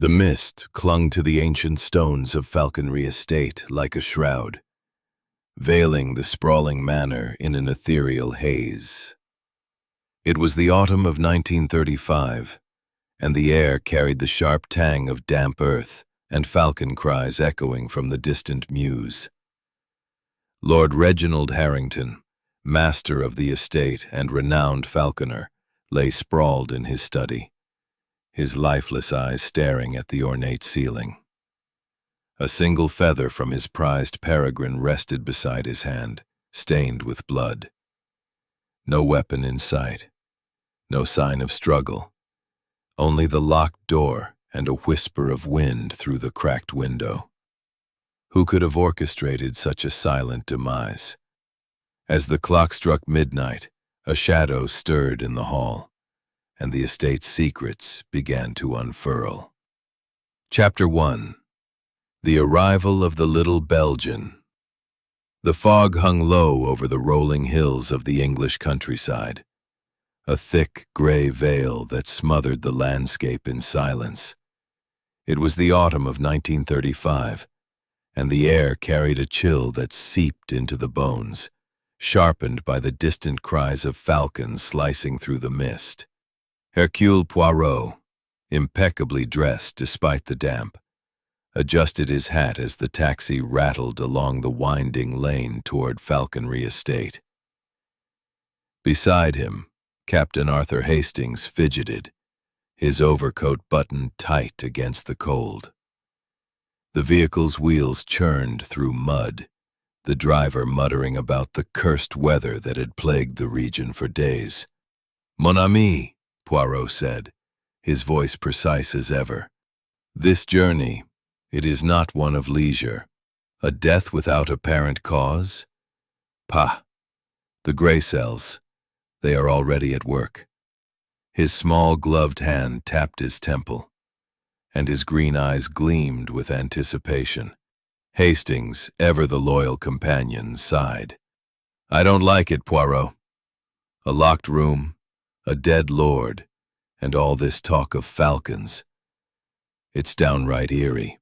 The mist clung to the ancient stones of Falconry Estate like a shroud, veiling the sprawling manor in an ethereal haze. It was the autumn of 1935, and the air carried the sharp tang of damp earth and falcon cries echoing from the distant mews. Lord Reginald Harrington, master of the estate and renowned falconer, lay sprawled in his study, his lifeless eyes staring at the ornate ceiling. A single feather from his prized peregrine rested beside his hand, stained with blood. No weapon in sight, no sign of struggle, only the locked door and a whisper of wind through the cracked window. Who could have orchestrated such a silent demise? As the clock struck midnight, a shadow stirred in the hall, and the estate's secrets began to unfurl. Chapter 1. The Arrival of the Little Belgian. The fog hung low over the rolling hills of the English countryside, a thick gray veil that smothered the landscape in silence. It was the autumn of 1935, and the air carried a chill that seeped into the bones, sharpened by the distant cries of falcons slicing through the mist. Hercule Poirot, impeccably dressed despite the damp, adjusted his hat as the taxi rattled along the winding lane toward Falconry Estate. Beside him, Captain Arthur Hastings fidgeted, his overcoat buttoned tight against the cold. The vehicle's wheels churned through mud, the driver muttering about the cursed weather that had plagued the region for days. "Mon ami," Poirot said, his voice precise as ever. "This journey, it is not one of leisure. A death without apparent cause? Pah! The gray cells, they are already at work." His small gloved hand tapped his temple, and his green eyes gleamed with anticipation. Hastings, ever the loyal companion, sighed. "I don't like it, Poirot. A locked room, a dead lord, and all this talk of falcons. It's downright eerie.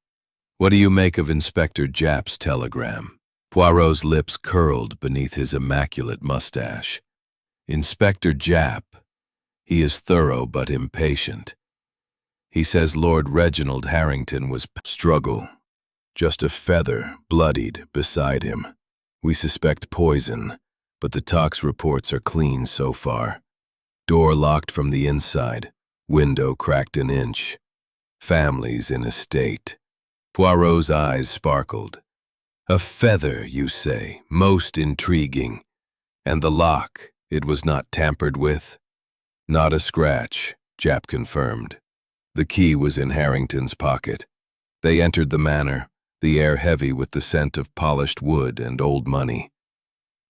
What do you make of Inspector Japp's telegram?" Poirot's lips curled beneath his immaculate mustache. "Inspector Japp. He is thorough but impatient. He says Lord Reginald Harrington was struggle. Just a feather, bloodied, beside him. We suspect poison, but the tox reports are clean so far. Door locked from the inside, window cracked an inch. Families in a state." Poirot's eyes sparkled. "A feather, you say, most intriguing. And the lock, it was not tampered with?" "Not a scratch," Japp confirmed. "The key was in Harrington's pocket. They entered the manor, the air heavy with the scent of polished wood and old money.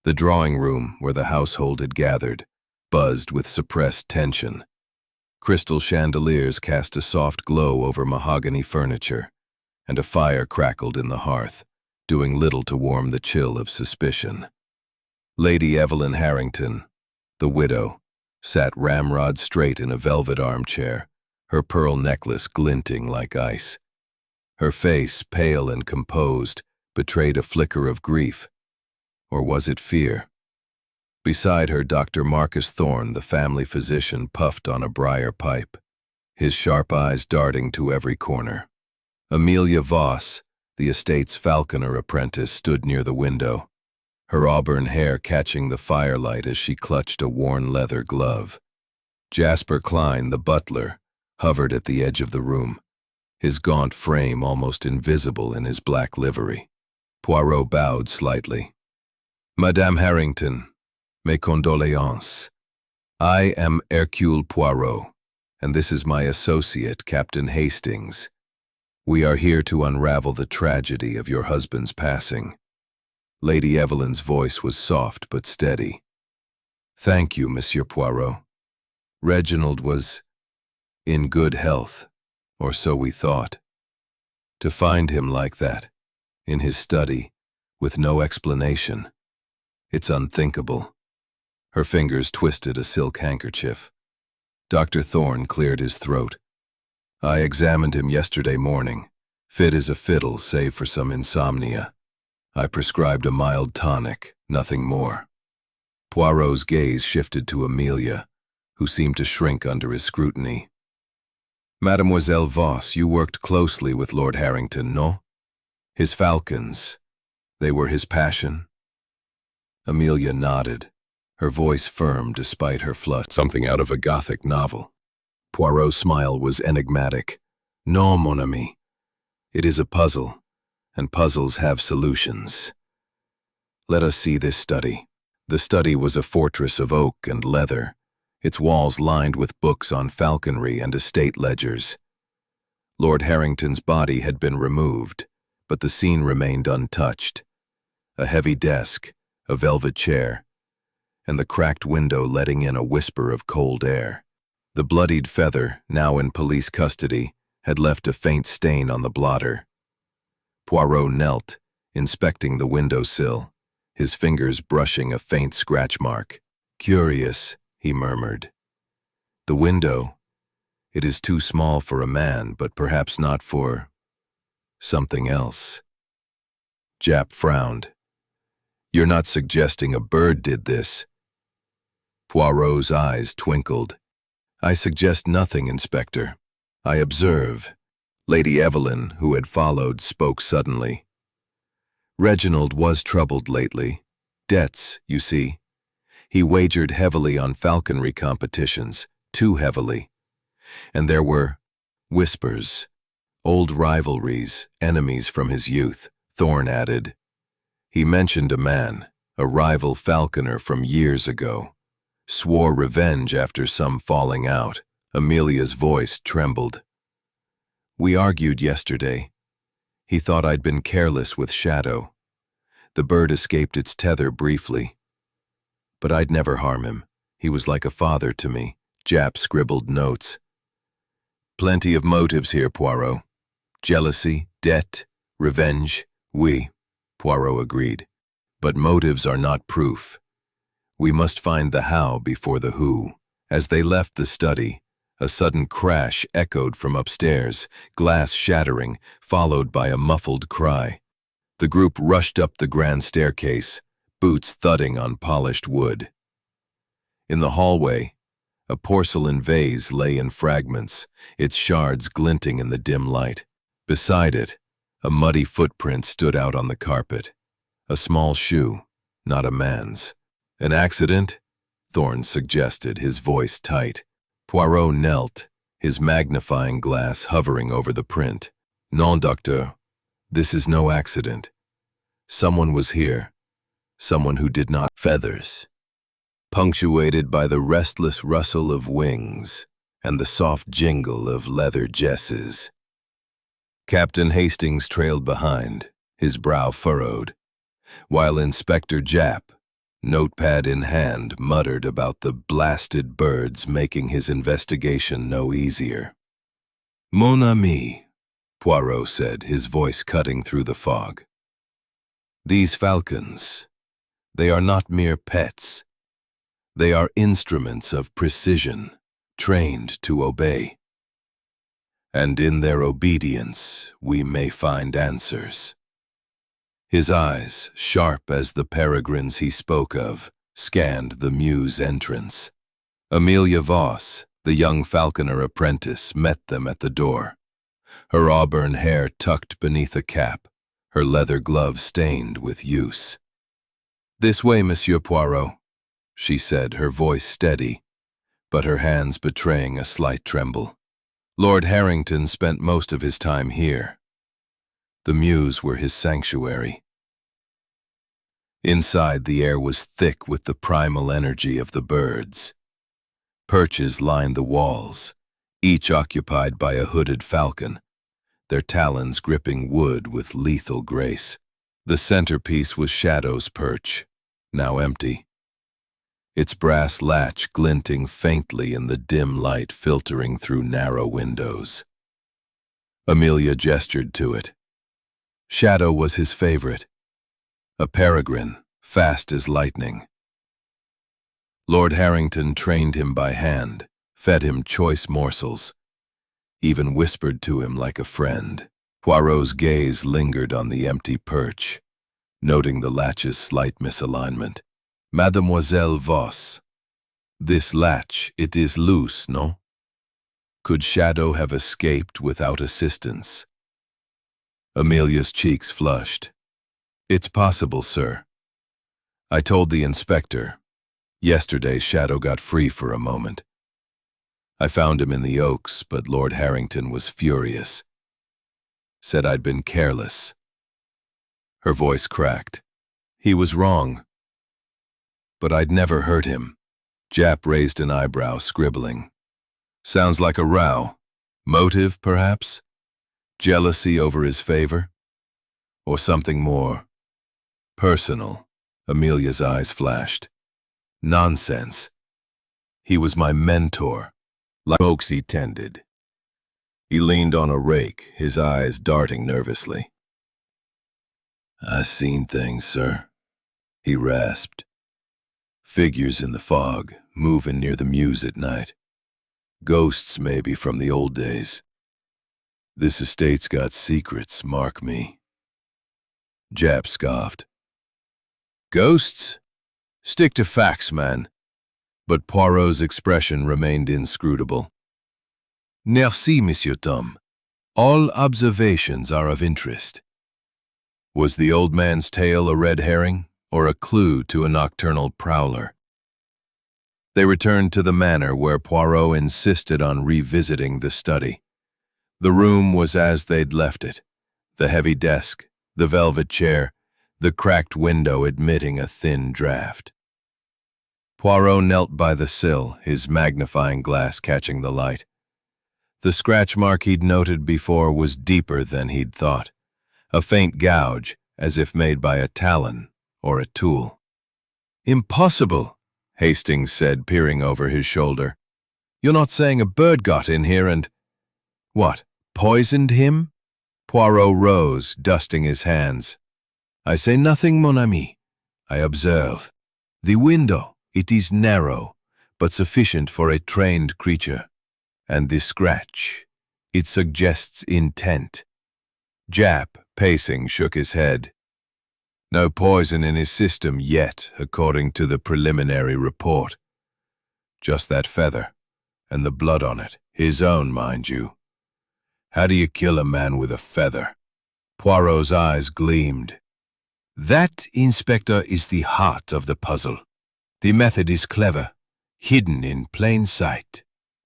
The drawing room, where the household had gathered, buzzed with suppressed tension. Crystal chandeliers cast a soft glow over mahogany furniture, and a fire crackled in the hearth, doing little to warm the chill of suspicion. Lady Evelyn Harrington, the widow, sat ramrod straight in a velvet armchair, her pearl necklace glinting like ice. Her face, pale and composed, betrayed a flicker of grief. Or was it fear? Beside her, Dr. Marcus Thorne, the family physician, puffed on a briar pipe, his sharp eyes darting to every corner. Amelia Voss, the estate's falconer apprentice, stood near the window, her auburn hair catching the firelight as she clutched a worn leather glove. Jasper Klein, the butler, hovered at the edge of the room, his gaunt frame almost invisible in his black livery. Poirot bowed slightly. "Madame Harrington, mes condoléances. I am Hercule Poirot, and this is my associate, Captain Hastings. We are here to unravel the tragedy of your husband's passing." Lady Evelyn's voice was soft but steady. "Thank you, Monsieur Poirot. Reginald was in good health, or so we thought. To find him like that, in his study, with no explanation, it's unthinkable." Her fingers twisted a silk handkerchief. Dr. Thorne cleared his throat. I examined him yesterday morning, fit as a fiddle save for some insomnia. I prescribed a mild tonic, nothing more. Poirot's gaze shifted to Amelia, who seemed to shrink under his scrutiny. Mademoiselle Voss, you worked closely with Lord Harrington, no? His falcons, they were his passion? Amelia nodded, her voice firm despite her flush. Something out of a Gothic novel. Poirot's smile was enigmatic. No, mon ami. It is a puzzle, and puzzles have solutions. Let us see this study. The study was a fortress of oak and leather, its walls lined with books on falconry and estate ledgers. Lord Harrington's body had been removed, but the scene remained untouched. A heavy desk, a velvet chair, and the cracked window letting in a whisper of cold air. The bloodied feather, now in police custody, had left a faint stain on the blotter. Poirot knelt, inspecting the windowsill, his fingers brushing a faint scratch mark. Curious, he murmured. The window. It is too small for a man, but perhaps not for something else. Japp frowned. You're not suggesting a bird did this? Poirot's eyes twinkled. I suggest nothing, Inspector. I observe. Lady Evelyn, who had followed, spoke suddenly. Reginald was troubled lately. Debts, you see. He wagered heavily on falconry competitions, too heavily. And there were whispers, old rivalries, enemies from his youth, Thorne added. He mentioned a man, a rival falconer from years ago. Swore revenge after some falling out. Amelia's voice trembled. We argued yesterday. He thought I'd been careless with Shadow. The bird escaped its tether briefly. But I'd never harm him. He was like a father to me. Japp scribbled notes. Plenty of motives here, Poirot. Jealousy, debt, revenge, oui, Poirot agreed. But motives are not proof. We must find the how before the who. As they left the study, a sudden crash echoed from upstairs, glass shattering, followed by a muffled cry. The group rushed up the grand staircase, boots thudding on polished wood. In the hallway, a porcelain vase lay in fragments, its shards glinting in the dim light. Beside it, a muddy footprint stood out on the carpet. A small shoe, not a man's. An accident? Thorne suggested, his voice tight. Poirot knelt, his magnifying glass hovering over the print. Non, docteur. This is no accident. Someone was here. Someone who did not. Feathers, punctuated by the restless rustle of wings and the soft jingle of leather jesses. Captain Hastings trailed behind, his brow furrowed, while Inspector Japp, notepad in hand, muttered about the blasted birds making his investigation no easier. Mon ami, Poirot said, his voice cutting through the fog. These falcons, they are not mere pets. They are instruments of precision, trained to obey. And in their obedience, we may find answers. His eyes, sharp as the peregrines he spoke of, scanned the mews entrance. Amelia Voss, the young falconer apprentice, met them at the door. Her auburn hair tucked beneath a cap, her leather gloves stained with use. This way, Monsieur Poirot, she said, her voice steady, but her hands betraying a slight tremble. Lord Harrington spent most of his time here. The mews were his sanctuary. Inside, the air was thick with the primal energy of the birds. Perches lined the walls, each occupied by a hooded falcon, their talons gripping wood with lethal grace. The centerpiece was Shadow's perch, now empty, its brass latch glinting faintly in the dim light filtering through narrow windows. Amelia gestured to it. Shadow was his favorite, a peregrine, fast as lightning. Lord Harrington trained him by hand, fed him choice morsels. even whispered to him like a friend. Poirot's gaze lingered on the empty perch, noting the latch's slight misalignment. Mademoiselle Voss, this latch, it is loose, no? Could Shadow have escaped without assistance? Amelia's cheeks flushed. It's possible, sir. I told the inspector. Yesterday, Shadow got free for a moment. I found him in the Oaks, but Lord Harrington was furious. Said I'd been careless. Her voice cracked. He was wrong. But I'd never hurt him. Jap raised an eyebrow, scribbling. Sounds like a row. Motive, perhaps? Jealousy over his favor? Or something more personal? Amelia's eyes flashed. Nonsense. He was my mentor. Like folks he tended. He leaned on a rake, his eyes darting nervously. I seen things, sir, he rasped. Figures in the fog, moving near the mews at night. Ghosts, maybe, from the old days. This estate's got secrets, mark me. Jap scoffed. Ghosts? Stick to facts, man. But Poirot's expression remained inscrutable. Merci, Monsieur Tom. All observations are of interest. Was the old man's tale a red herring, or a clue to a nocturnal prowler? They returned to the manor where Poirot insisted on revisiting the study. The room was as they'd left it. The heavy desk, the velvet chair, the cracked window admitting a thin draught. Poirot knelt by the sill, his magnifying glass catching the light. The scratch mark he'd noted before was deeper than he'd thought, a faint gouge, as if made by a talon or a tool. Impossible, Hastings said, peering over his shoulder. You're not saying a bird got in here and… What, poisoned him? Poirot rose, dusting his hands. I say nothing, mon ami. I observe. The window, it is narrow, but sufficient for a trained creature. And the scratch, it suggests intent. Jap, pacing, shook his head. No poison in his system yet, according to the preliminary report. Just that feather, and the blood on it. His own, mind you. How do you kill a man with a feather? Poirot's eyes gleamed. That, Inspector, is the heart of the puzzle. The method is clever, hidden in plain sight.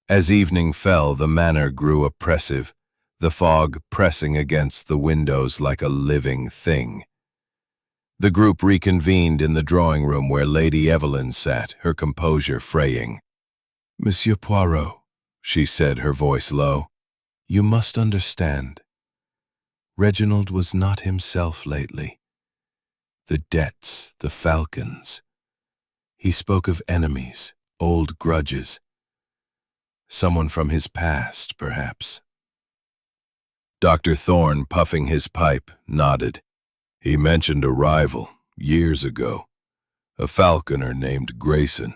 As evening fell, the manor grew oppressive, the fog pressing against the windows like a living thing. The group reconvened in the drawing room where Lady Evelyn sat, her composure fraying. Monsieur Poirot, she said, her voice low, you must understand. Reginald was not himself lately. The debts, the falcons. He spoke of enemies, old grudges. Someone from his past, perhaps. Dr. Thorne, puffing his pipe, nodded. He mentioned a rival, years ago. A falconer named Grayson.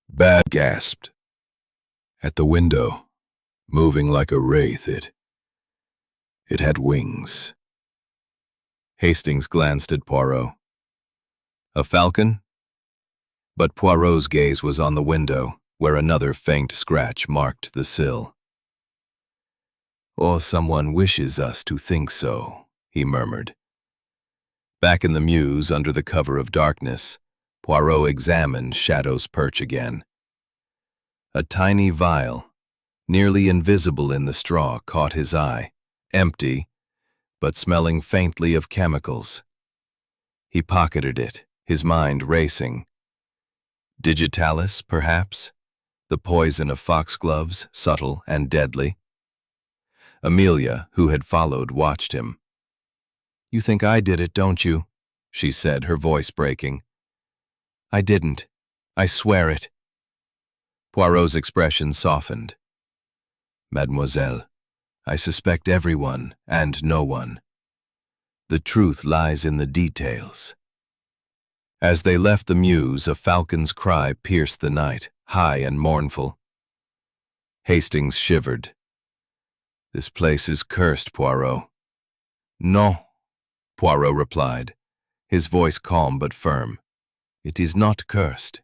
Bad gasped. At the window, moving like a wraith, it had wings. Hastings glanced at Poirot. A falcon? But Poirot's gaze was on the window, where another faint scratch marked the sill. Or someone wishes us to think so, he murmured. Back in the mews, under the cover of darkness, Poirot examined Shadow's perch again. A tiny vial, nearly invisible in the straw, caught his eye, empty, but smelling faintly of chemicals. He pocketed it, his mind racing. Digitalis, perhaps? The poison of foxgloves, subtle and deadly. Amelia, who had followed, watched him. You think I did it, don't you? She said, her voice breaking. I didn't. I swear it. Poirot's expression softened. Mademoiselle, I suspect everyone and no one. The truth lies in the details. As they left the mews, a falcon's cry pierced the night, high and mournful. Hastings shivered. This place is cursed, Poirot. No, Poirot replied, his voice calm but firm. It is not cursed.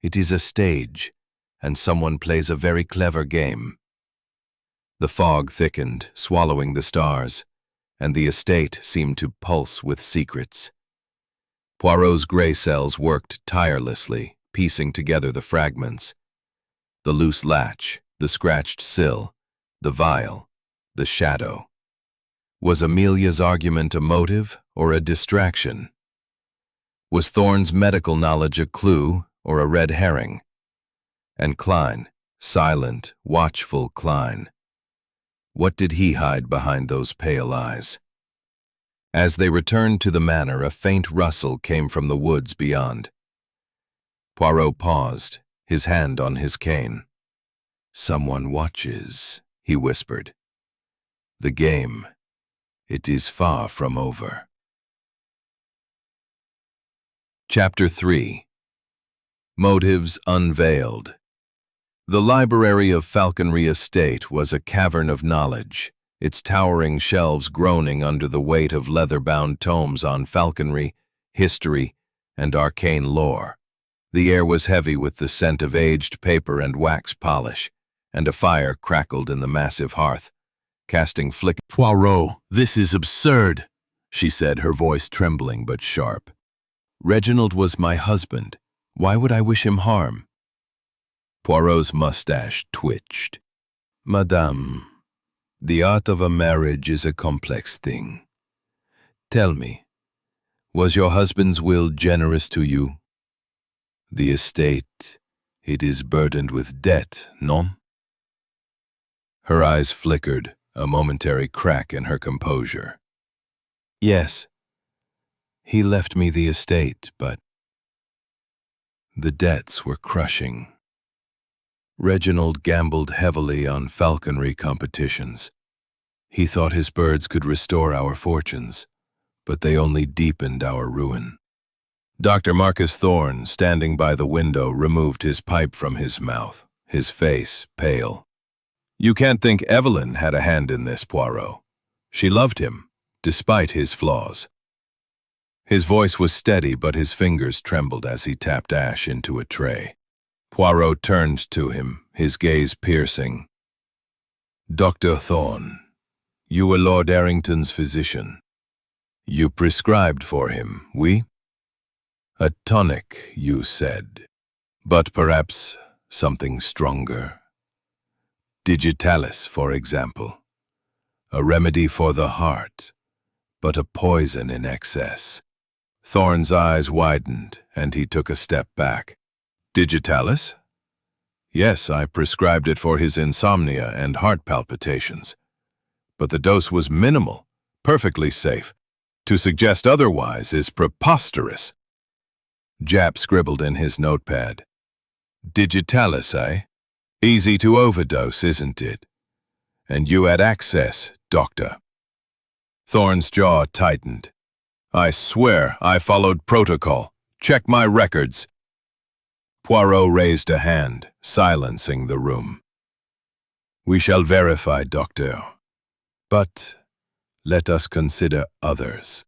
It is a stage, and someone plays a very clever game. The fog thickened, swallowing the stars, and the estate seemed to pulse with secrets. Poirot's gray cells worked tirelessly, piecing together the fragments. The loose latch, the scratched sill, the vial, the shadow. Was Amelia's argument a motive or a distraction? Was Thorne's medical knowledge a clue or a red herring? And Klein, silent, watchful Klein. What did he hide behind those pale eyes? As they returned to the manor, a faint rustle came from the woods beyond. Poirot paused, his hand on his cane. Someone watches, he whispered. The game, it is far from over. Chapter 3. Motives Unveiled. The library of Falconry Estate was a cavern of knowledge, its towering shelves groaning under the weight of leather-bound tomes on falconry, history, and arcane lore. The air was heavy with the scent of aged paper and wax polish, and a fire crackled in the massive hearth, casting flickers. Poirot, this is absurd, she said, her voice trembling but sharp. Reginald was my husband. Why would I wish him harm? Poirot's mustache twitched. Madame, the art of a marriage is a complex thing. Tell me, was your husband's will generous to you? The estate, it is burdened with debt, non? Her eyes flickered, a momentary crack in her composure. Yes, he left me the estate, but the debts were crushing. Reginald gambled heavily on falconry competitions. He thought his birds could restore our fortunes, but they only deepened our ruin. Dr. Marcus Thorne, standing by the window, removed his pipe from his mouth, his face pale. You can't think Evelyn had a hand in this, Poirot. She loved him, despite his flaws. His voice was steady, but his fingers trembled as he tapped ash into a tray. Poirot turned to him, his gaze piercing. Dr. Thorne, you were Lord Errington's physician. You prescribed for him, oui? A tonic, you said, but perhaps something stronger. Digitalis, for example. A remedy for the heart, but a poison in excess. Thorne's eyes widened, and he took a step back. Digitalis? Yes, I prescribed it for his insomnia and heart palpitations. But the dose was minimal, perfectly safe. To suggest otherwise is preposterous. Japp scribbled in his notepad. Digitalis, eh? Easy to overdose, isn't it? And you had access, Doctor. Thorne's jaw tightened. I swear I followed protocol. Check my records. Poirot raised a hand, silencing the room. We shall verify, Doctor. But let us consider others.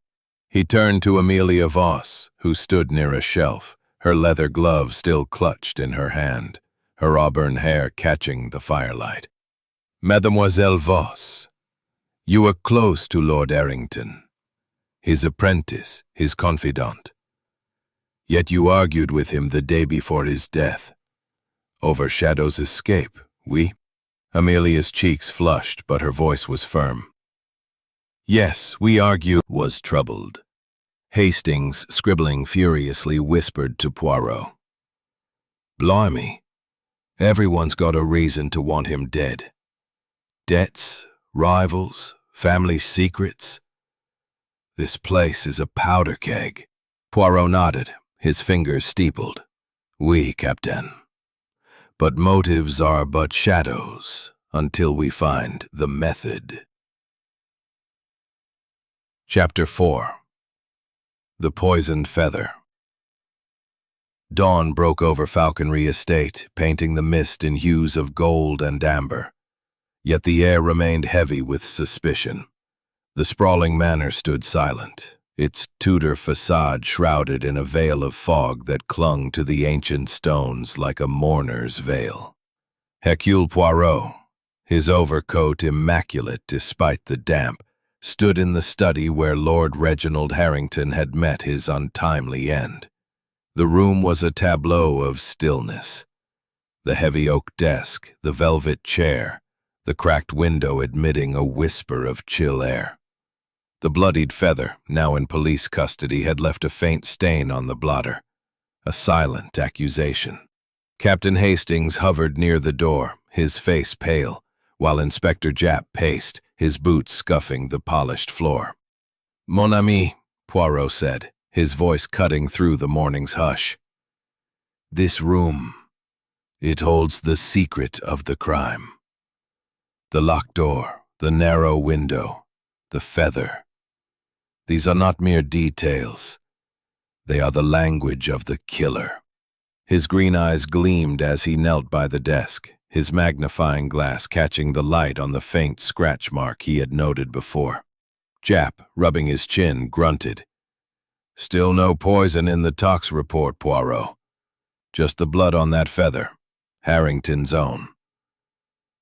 He turned to Amelia Voss, who stood near a shelf, her leather glove still clutched in her hand, her auburn hair catching the firelight. Mademoiselle Voss, you were close to Lord Errington, his apprentice, his confidant. Yet you argued with him the day before his death. Over Shadow's escape, oui? Amelia's cheeks flushed, but her voice was firm. Yes, we argued. Was troubled. Hastings, scribbling furiously, whispered to Poirot. Blimey, everyone's got a reason to want him dead. Debts, rivals, family secrets. This place is a powder keg. Poirot nodded, his fingers steepled. Oui, Captain. But motives are but shadows until we find the method. Chapter 4. The Poisoned Feather. Dawn broke over Falconry Estate, painting the mist in hues of gold and amber. Yet the air remained heavy with suspicion. The sprawling manor stood silent, its Tudor facade shrouded in a veil of fog that clung to the ancient stones like a mourner's veil. Hercule Poirot, his overcoat immaculate despite the damp, stood in the study where Lord Reginald Harrington had met his untimely end. The room was a tableau of stillness. The heavy oak desk, the velvet chair, the cracked window admitting a whisper of chill air. The bloodied feather, now in police custody, had left a faint stain on the blotter, a silent accusation. Captain Hastings hovered near the door, his face pale, while Inspector Japp paced, his boots scuffing the polished floor. "Mon ami," Poirot said, his voice cutting through the morning's hush. "This room, it holds the secret of the crime. The locked door, the narrow window, the feather. These are not mere details. They are the language of the killer." His green eyes gleamed as he knelt by the desk, his magnifying glass catching the light on the faint scratch mark he had noted before. Japp, rubbing his chin, grunted. "Still no poison in the tox report, Poirot. Just the blood on that feather, Harrington's own.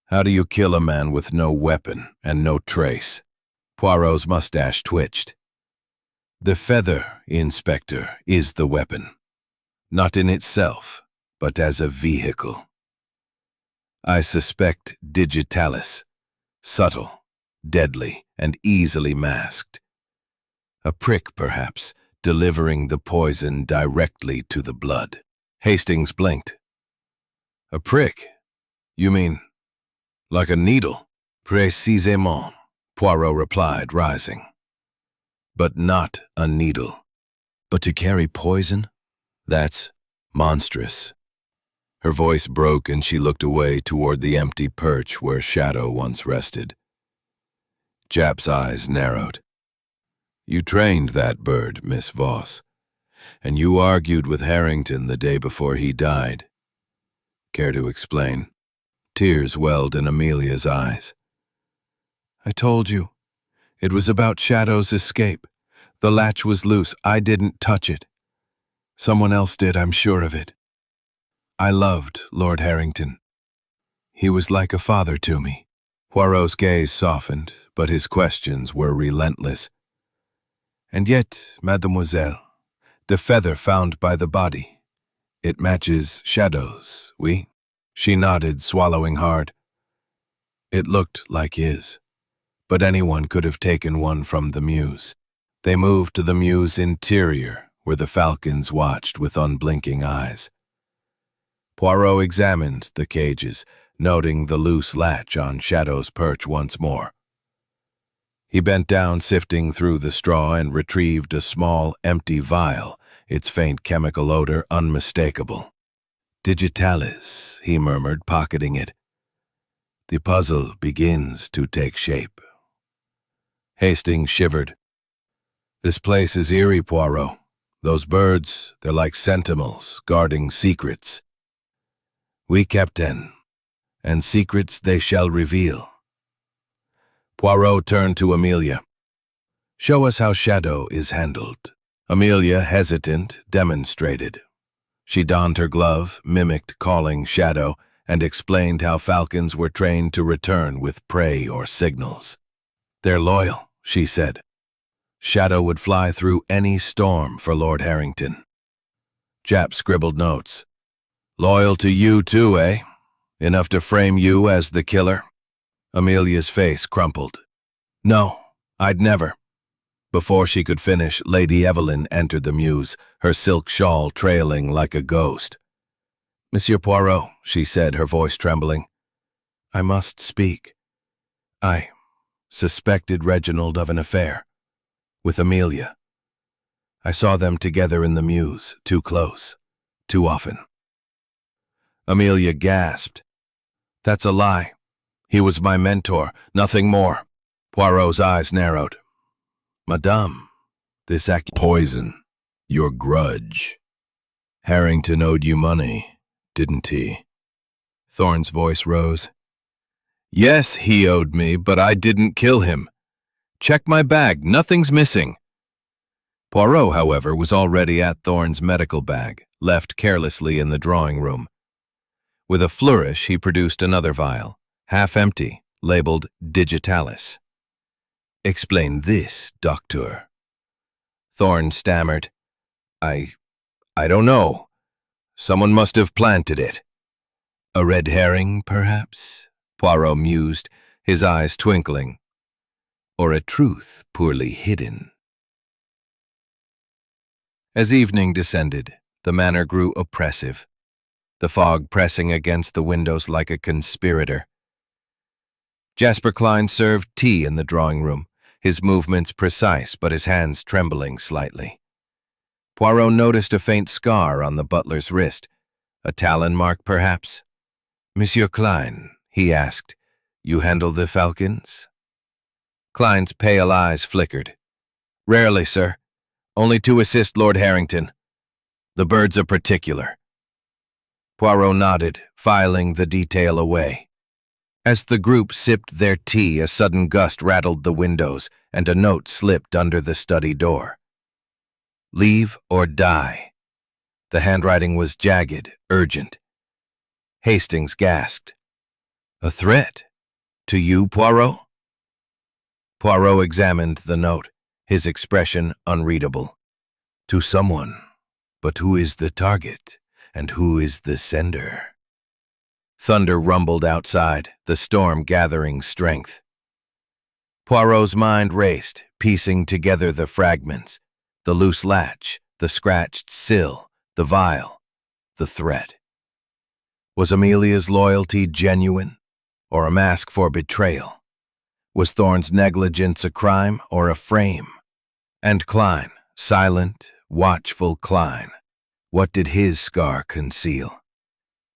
How do you kill a man with no weapon and no trace?" Poirot's mustache twitched. "The feather, Inspector, is the weapon. Not in itself, but as a vehicle. I suspect digitalis, subtle, deadly, and easily masked. A prick, perhaps, delivering the poison directly to the blood." Hastings blinked. "A prick? You mean, like a needle?" "Précisément," Poirot replied, rising. "But not a needle." "But to carry poison? That's monstrous." Her voice broke and she looked away toward the empty perch where Shadow once rested. Japp's eyes narrowed. "You trained that bird, Miss Voss, and you argued with Harrington the day before he died. Care to explain?" Tears welled in Amelia's eyes. "I told you. It was about Shadow's escape. The latch was loose. I didn't touch it. Someone else did, I'm sure of it. I loved Lord Harrington. He was like a father to me." Poirot's gaze softened, but his questions were relentless. "And yet, mademoiselle, the feather found by the body, it matches Shadow's, oui?" She nodded, swallowing hard. "It looked like his, but anyone could have taken one from the mews." They moved to the mew's interior, where the falcons watched with unblinking eyes. Poirot examined the cages, noting the loose latch on Shadow's perch once more. He bent down, sifting through the straw, and retrieved a small, empty vial, its faint chemical odor unmistakable. "Digitalis," he murmured, pocketing it. "The puzzle begins to take shape." Hastings shivered. "This place is eerie, Poirot. Those birds, they're like sentinels, guarding secrets. Oui, Captain, and secrets they shall reveal." Poirot turned to Amelia. "Show us how Shadow is handled." Amelia, hesitant, demonstrated. She donned her glove, mimicked calling Shadow, and explained how falcons were trained to return with prey or signals. "They're loyal," she said. "Shadow would fly through any storm for Lord Harrington." Japp scribbled notes. "Loyal to you too, eh? Enough to frame you as the killer?" Amelia's face crumpled. "No, I'd never." Before she could finish, Lady Evelyn entered the mews, her silk shawl trailing like a ghost. "Monsieur Poirot," she said, her voice trembling, "I must speak. I suspected Reginald of an affair with Amelia. I saw them together in the mews, too close, too often." Amelia gasped. "That's a lie. He was my mentor, nothing more." Poirot's eyes narrowed. "Madame, this poison, your grudge. Harrington owed you money, didn't he?" Thorne's voice rose. Yes, he owed me, but I didn't kill him. Check my bag, nothing's missing. Poirot, however, was already at Thorne's medical bag, left carelessly in the drawing room. With a flourish, he produced another vial, half empty, labeled digitalis. Explain this, doctor. Thorne stammered. I don't know. Someone must have planted it. A red herring, perhaps? Poirot mused, his eyes twinkling. Or a truth poorly hidden. As evening descended, the manor grew oppressive, the fog pressing against the windows like a conspirator. Jasper Klein served tea in the drawing room, his movements precise but his hands trembling slightly. Poirot noticed a faint scar on the butler's wrist, a talon mark perhaps. Monsieur Klein, he asked, you handle the falcons? Klein's pale eyes flickered. Rarely, sir. Only to assist Lord Harrington. The birds are particular. Poirot nodded, filing the detail away. As the group sipped their tea, a sudden gust rattled the windows, and a note slipped under the study door. Leave or die. The handwriting was jagged, urgent. Hastings gasped. A threat? To you, Poirot? Poirot examined the note, his expression unreadable. To someone. But who is the target, and who is the sender? Thunder rumbled outside, the storm gathering strength. Poirot's mind raced, piecing together the fragments, the loose latch, the scratched sill, the vial, the threat. Was Amelia's loyalty genuine, or a mask for betrayal? Was Thorne's negligence a crime or a frame? And Klein, silent, watchful Klein, what did his scar conceal?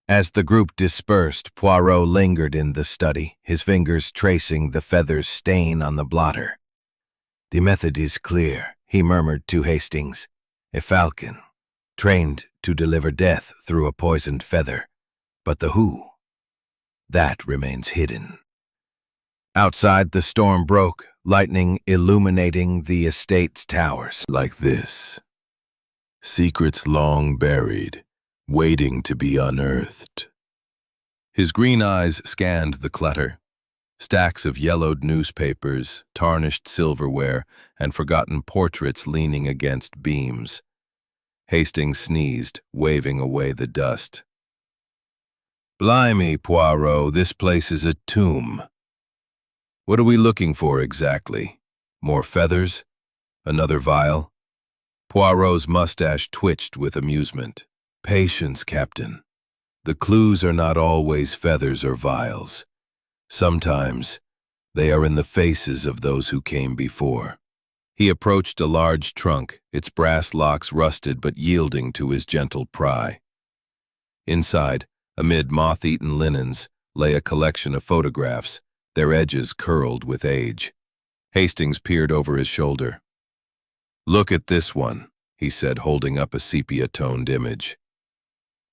As the group dispersed, Poirot lingered in the study, his fingers tracing the feather's stain on the blotter. The method is clear, he murmured to Hastings. A falcon, trained to deliver death through a poisoned feather. But the who? That remains hidden. Outside, the storm broke, lightning illuminating the estate's towers. Like this. Secrets long buried, waiting to be unearthed. His green eyes scanned the clutter. Stacks of yellowed newspapers, tarnished silverware, and forgotten portraits leaning against beams. Hastings sneezed, waving away the dust. Blimey, Poirot, this place is a tomb. What are we looking for exactly? More feathers? Another vial? Poirot's mustache twitched with amusement. Patience, Captain. The clues are not always feathers or vials. Sometimes they are in the faces of those who came before. He approached a large trunk, its brass locks rusted but yielding to his gentle pry. Inside, amid moth-eaten linens, lay a collection of photographs, their edges curled with age. Hastings peered over his shoulder. Look at this one, he said, holding up a sepia-toned image.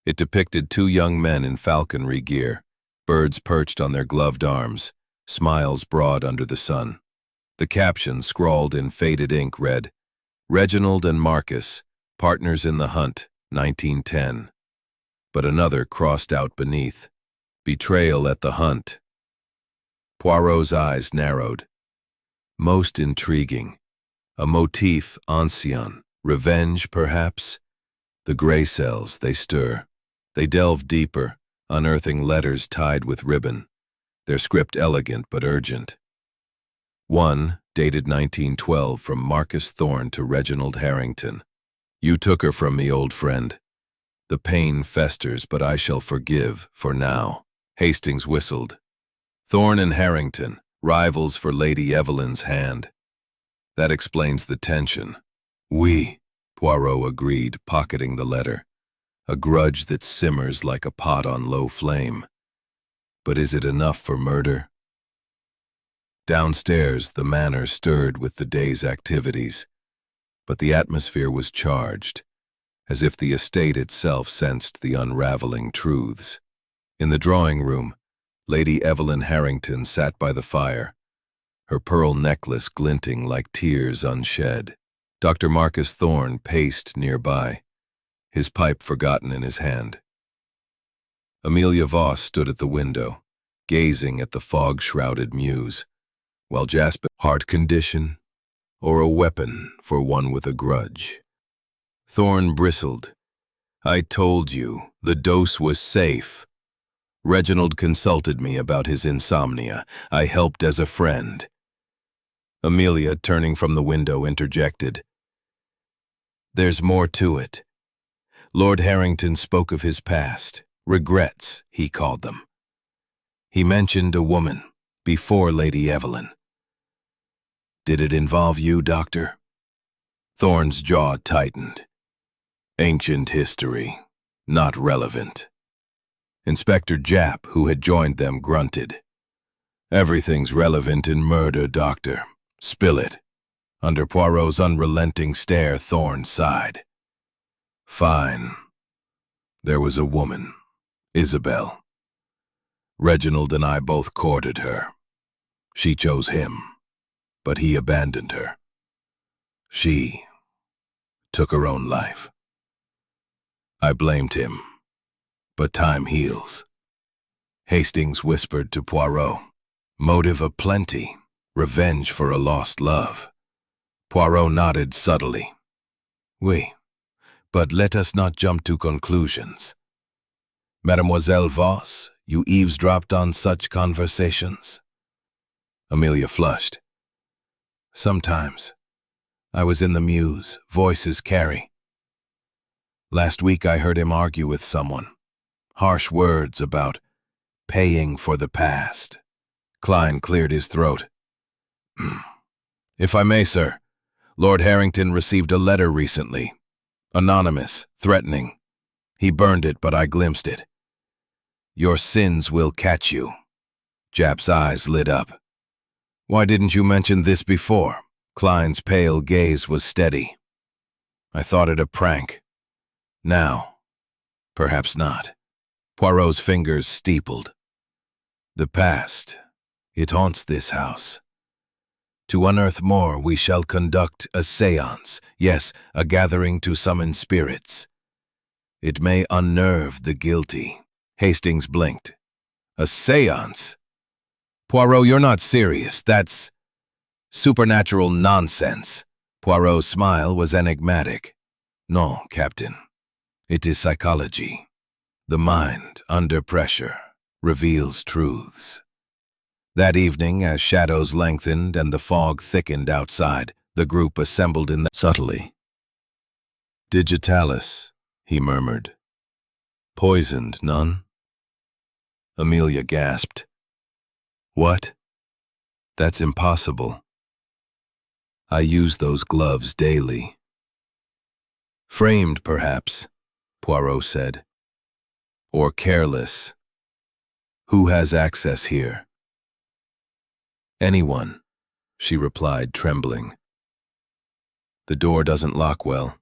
It depicted two young men in falconry gear, birds perched on their gloved arms, smiles broad under the sun. The caption, scrawled in faded ink, read, Reginald and Marcus, partners in the hunt, 1910. But another crossed out beneath, Betrayal at the hunt. Poirot's eyes narrowed. Most intriguing. A motif ancien. Revenge, perhaps? The gray cells, they stir. They delve deeper, unearthing letters tied with ribbon, their script elegant but urgent. One, dated 1912, from Marcus Thorne to Reginald Harrington. You took her from me, old friend. The pain festers, but I shall forgive, for now. Hastings whistled. Thorne and Harrington, rivals for Lady Evelyn's hand. That explains the tension. Oui, Poirot agreed, pocketing the letter. A grudge that simmers like a pot on low flame. But is it enough for murder? Downstairs, the manor stirred with the day's activities, but the atmosphere was charged, as if the estate itself sensed the unraveling truths. In the drawing room, Lady Evelyn Harrington sat by the fire, her pearl necklace glinting like tears unshed. Dr. Marcus Thorne paced nearby, his pipe forgotten in his hand. Amelia Voss stood at the window, gazing at the fog-shrouded mews, while Jasper, heart condition, or a weapon for one with a grudge. Thorne bristled. I told you, the dose was safe. Reginald consulted me about his insomnia. I helped as a friend. Amelia, turning from the window, interjected. There's more to it. Lord Harrington spoke of his past, regrets, he called them. He mentioned a woman, before Lady Evelyn. Did it involve you, Doctor? Thorne's jaw tightened. Ancient history, not relevant. Inspector Japp, who had joined them, grunted. Everything's relevant in murder, Doctor. Spill it. Under Poirot's unrelenting stare, Thorne sighed. Fine. There was a woman, Isabel. Reginald and I both courted her. She chose him, but he abandoned her. She took her own life. I blamed him, but time heals. Hastings whispered to Poirot, motive aplenty, revenge for a lost love. Poirot nodded subtly. Oui, but let us not jump to conclusions. Mademoiselle Voss, you eavesdropped on such conversations? Amelia flushed. Sometimes. I was in the mews, voices carry. Last week I heard him argue with someone. Harsh words about paying for the past. Klein cleared his throat. If I may, sir, Lord Harrington received a letter recently. Anonymous, threatening. He burned it, but I glimpsed it. Your sins will catch you. Japp's eyes lit up. Why didn't you mention this before? Klein's pale gaze was steady. I thought it a prank. Now, perhaps not. Poirot's fingers steepled. The past, it haunts this house. To unearth more, we shall conduct a séance, yes, a gathering to summon spirits. It may unnerve the guilty. Hastings blinked. A séance? Poirot, you're not serious. That's supernatural nonsense. Poirot's smile was enigmatic. No, Captain. It is psychology. The mind, under pressure, reveals truths. That evening, as shadows lengthened and the fog thickened outside, the group assembled in the subtly. Digitalis, he murmured. Poisoned, none? Amelia gasped. What? That's impossible. I use those gloves daily. Framed, perhaps, Poirot said. Or careless. Who has access here? Anyone, she replied, trembling. The door doesn't lock well.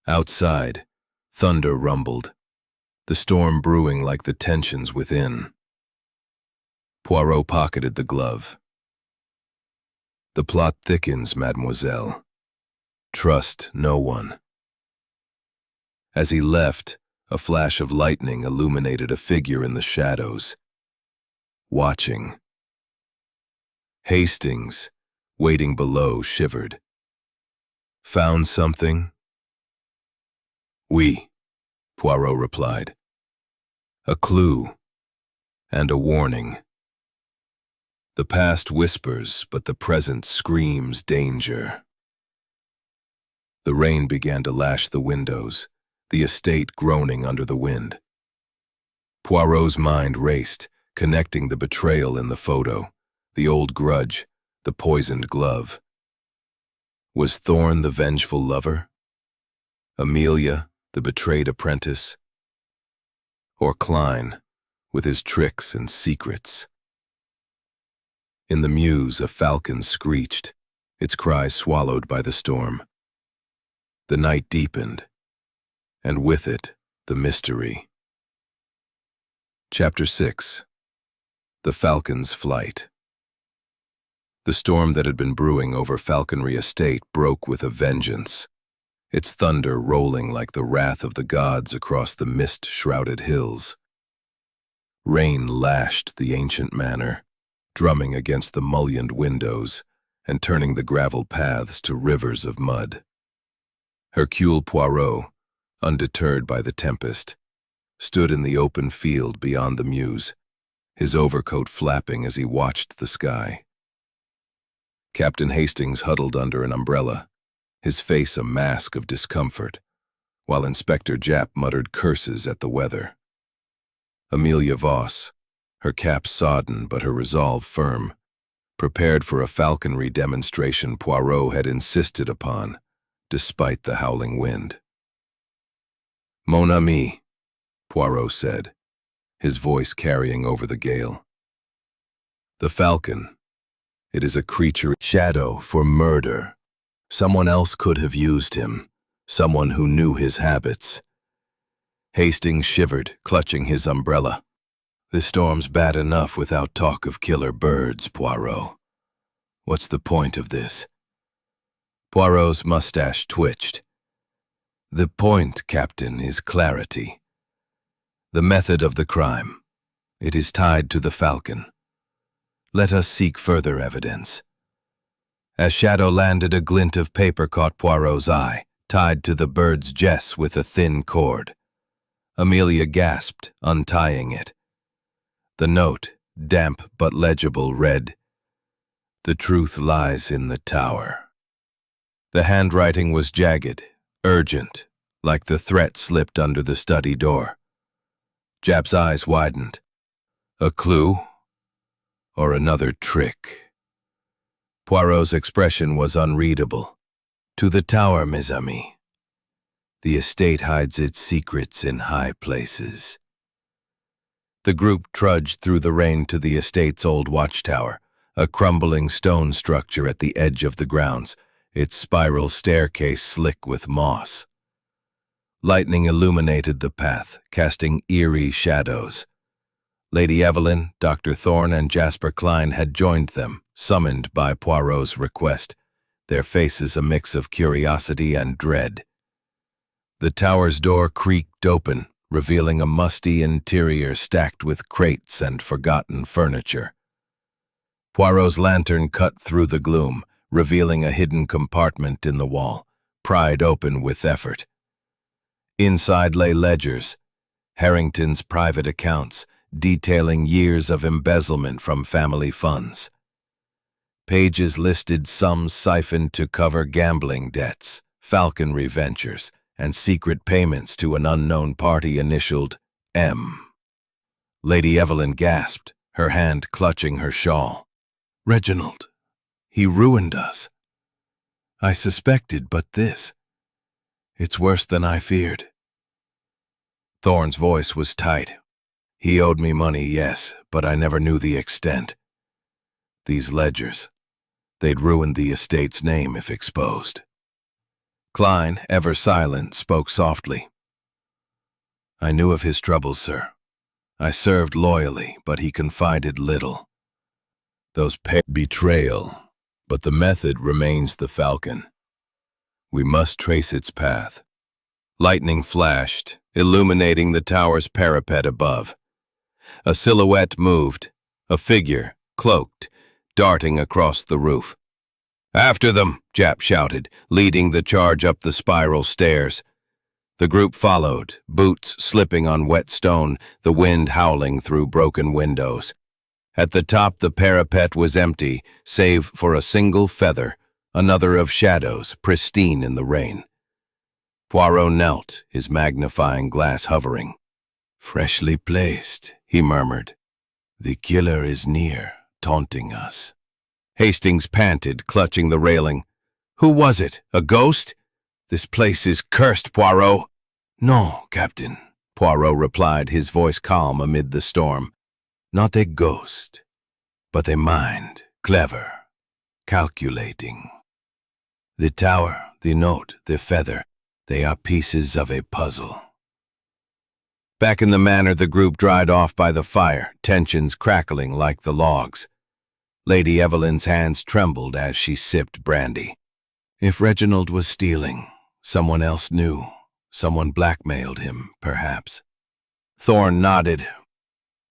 Outside, thunder rumbled, the storm brewing like the tensions within. Poirot pocketed the glove. The plot thickens, mademoiselle. Trust no one. As he left, a flash of lightning illuminated a figure in the shadows, watching. Hastings, waiting below, shivered. Found something? Oui, Poirot replied. A clue and a warning. The past whispers, but the present screams danger. The rain began to lash the windows, the estate groaning under the wind. Poirot's mind raced, connecting the betrayal in the photo, the old grudge, the poisoned glove. Was Thorne the vengeful lover? Amelia, the betrayed apprentice? Or Klein, with his tricks and secrets? In the mews, a falcon screeched, its cry swallowed by the storm. The night deepened, and with it, the mystery. Chapter 6. The Falcon's Flight. The storm that had been brewing over Falconry Estate broke with a vengeance, its thunder rolling like the wrath of the gods across the mist-shrouded hills. Rain lashed the ancient manor, drumming against the mullioned windows and turning the gravel paths to rivers of mud. Hercule Poirot, undeterred by the tempest, stood in the open field beyond the mews, his overcoat flapping as he watched the sky. Captain Hastings huddled under an umbrella, his face a mask of discomfort, while Inspector Japp muttered curses at the weather. Amelia Voss, her cap sodden but her resolve firm, prepared for a falconry demonstration Poirot had insisted upon, despite the howling wind. "Mon ami," Poirot said, his voice carrying over the gale. "The falcon. It is a creature shadow for murder. Someone else could have used him, someone who knew his habits." Hastings shivered, clutching his umbrella. "This storm's bad enough without talk of killer birds, Poirot. What's the point of this?" Poirot's mustache twitched. "The point, Captain, is clarity. The method of the crime. It is tied to the falcon. Let us seek further evidence." As shadow landed, a glint of paper caught Poirot's eye, tied to the bird's jess with a thin cord. Amelia gasped, untying it. The note, damp but legible, read, "The truth lies in the tower." The handwriting was jagged, urgent, like the threat slipped under the study door. Japp's eyes widened. A clue? Or another trick? Poirot's expression was unreadable. "To the tower, mes amis. The estate hides its secrets in high places." The group trudged through the rain to the estate's old watchtower, a crumbling stone structure at the edge of the grounds, its spiral staircase slick with moss. Lightning illuminated the path, casting eerie shadows. Lady Evelyn, Dr. Thorne, and Jasper Klein had joined them, summoned by Poirot's request, their faces a mix of curiosity and dread. The tower's door creaked open, revealing a musty interior stacked with crates and forgotten furniture. Poirot's lantern cut through the gloom, revealing a hidden compartment in the wall, pried open with effort. Inside lay ledgers, Harrington's private accounts, detailing years of embezzlement from family funds. Pages listed sums siphoned to cover gambling debts, falconry ventures, and secret payments to an unknown party initialed M. Lady Evelyn gasped, her hand clutching her shawl. "Reginald, he ruined us. I suspected, but this. It's worse than I feared." Thorne's voice was tight. "He owed me money, yes, but I never knew the extent. These ledgers, they'd ruined the estate's name if exposed." Klein, ever silent, spoke softly. "I knew of his troubles, sir. I served loyally, but he confided little. Those betrayal, but the method remains the falcon. We must trace its path." Lightning flashed, illuminating the tower's parapet above. A silhouette moved, a figure, cloaked, darting across the roof. "After them!" Japp shouted, leading the charge up the spiral stairs. The group followed, boots slipping on wet stone, the wind howling through broken windows. At the top the parapet was empty, save for a single feather, another of shadows, pristine in the rain. Poirot knelt, his magnifying glass hovering. "Freshly placed," he murmured. "The killer is near, taunting us." Hastings panted, clutching the railing. "Who was it? A ghost? This place is cursed, Poirot." "No, Captain," Poirot replied, his voice calm amid the storm. "Not a ghost, but a mind, clever, calculating. The tower, the note, the feather, they are pieces of a puzzle." Back in the manor, the group dried off by the fire, tensions crackling like the logs. Lady Evelyn's hands trembled as she sipped brandy. If Reginald was stealing, someone else knew. Someone blackmailed him, perhaps. Thorne nodded.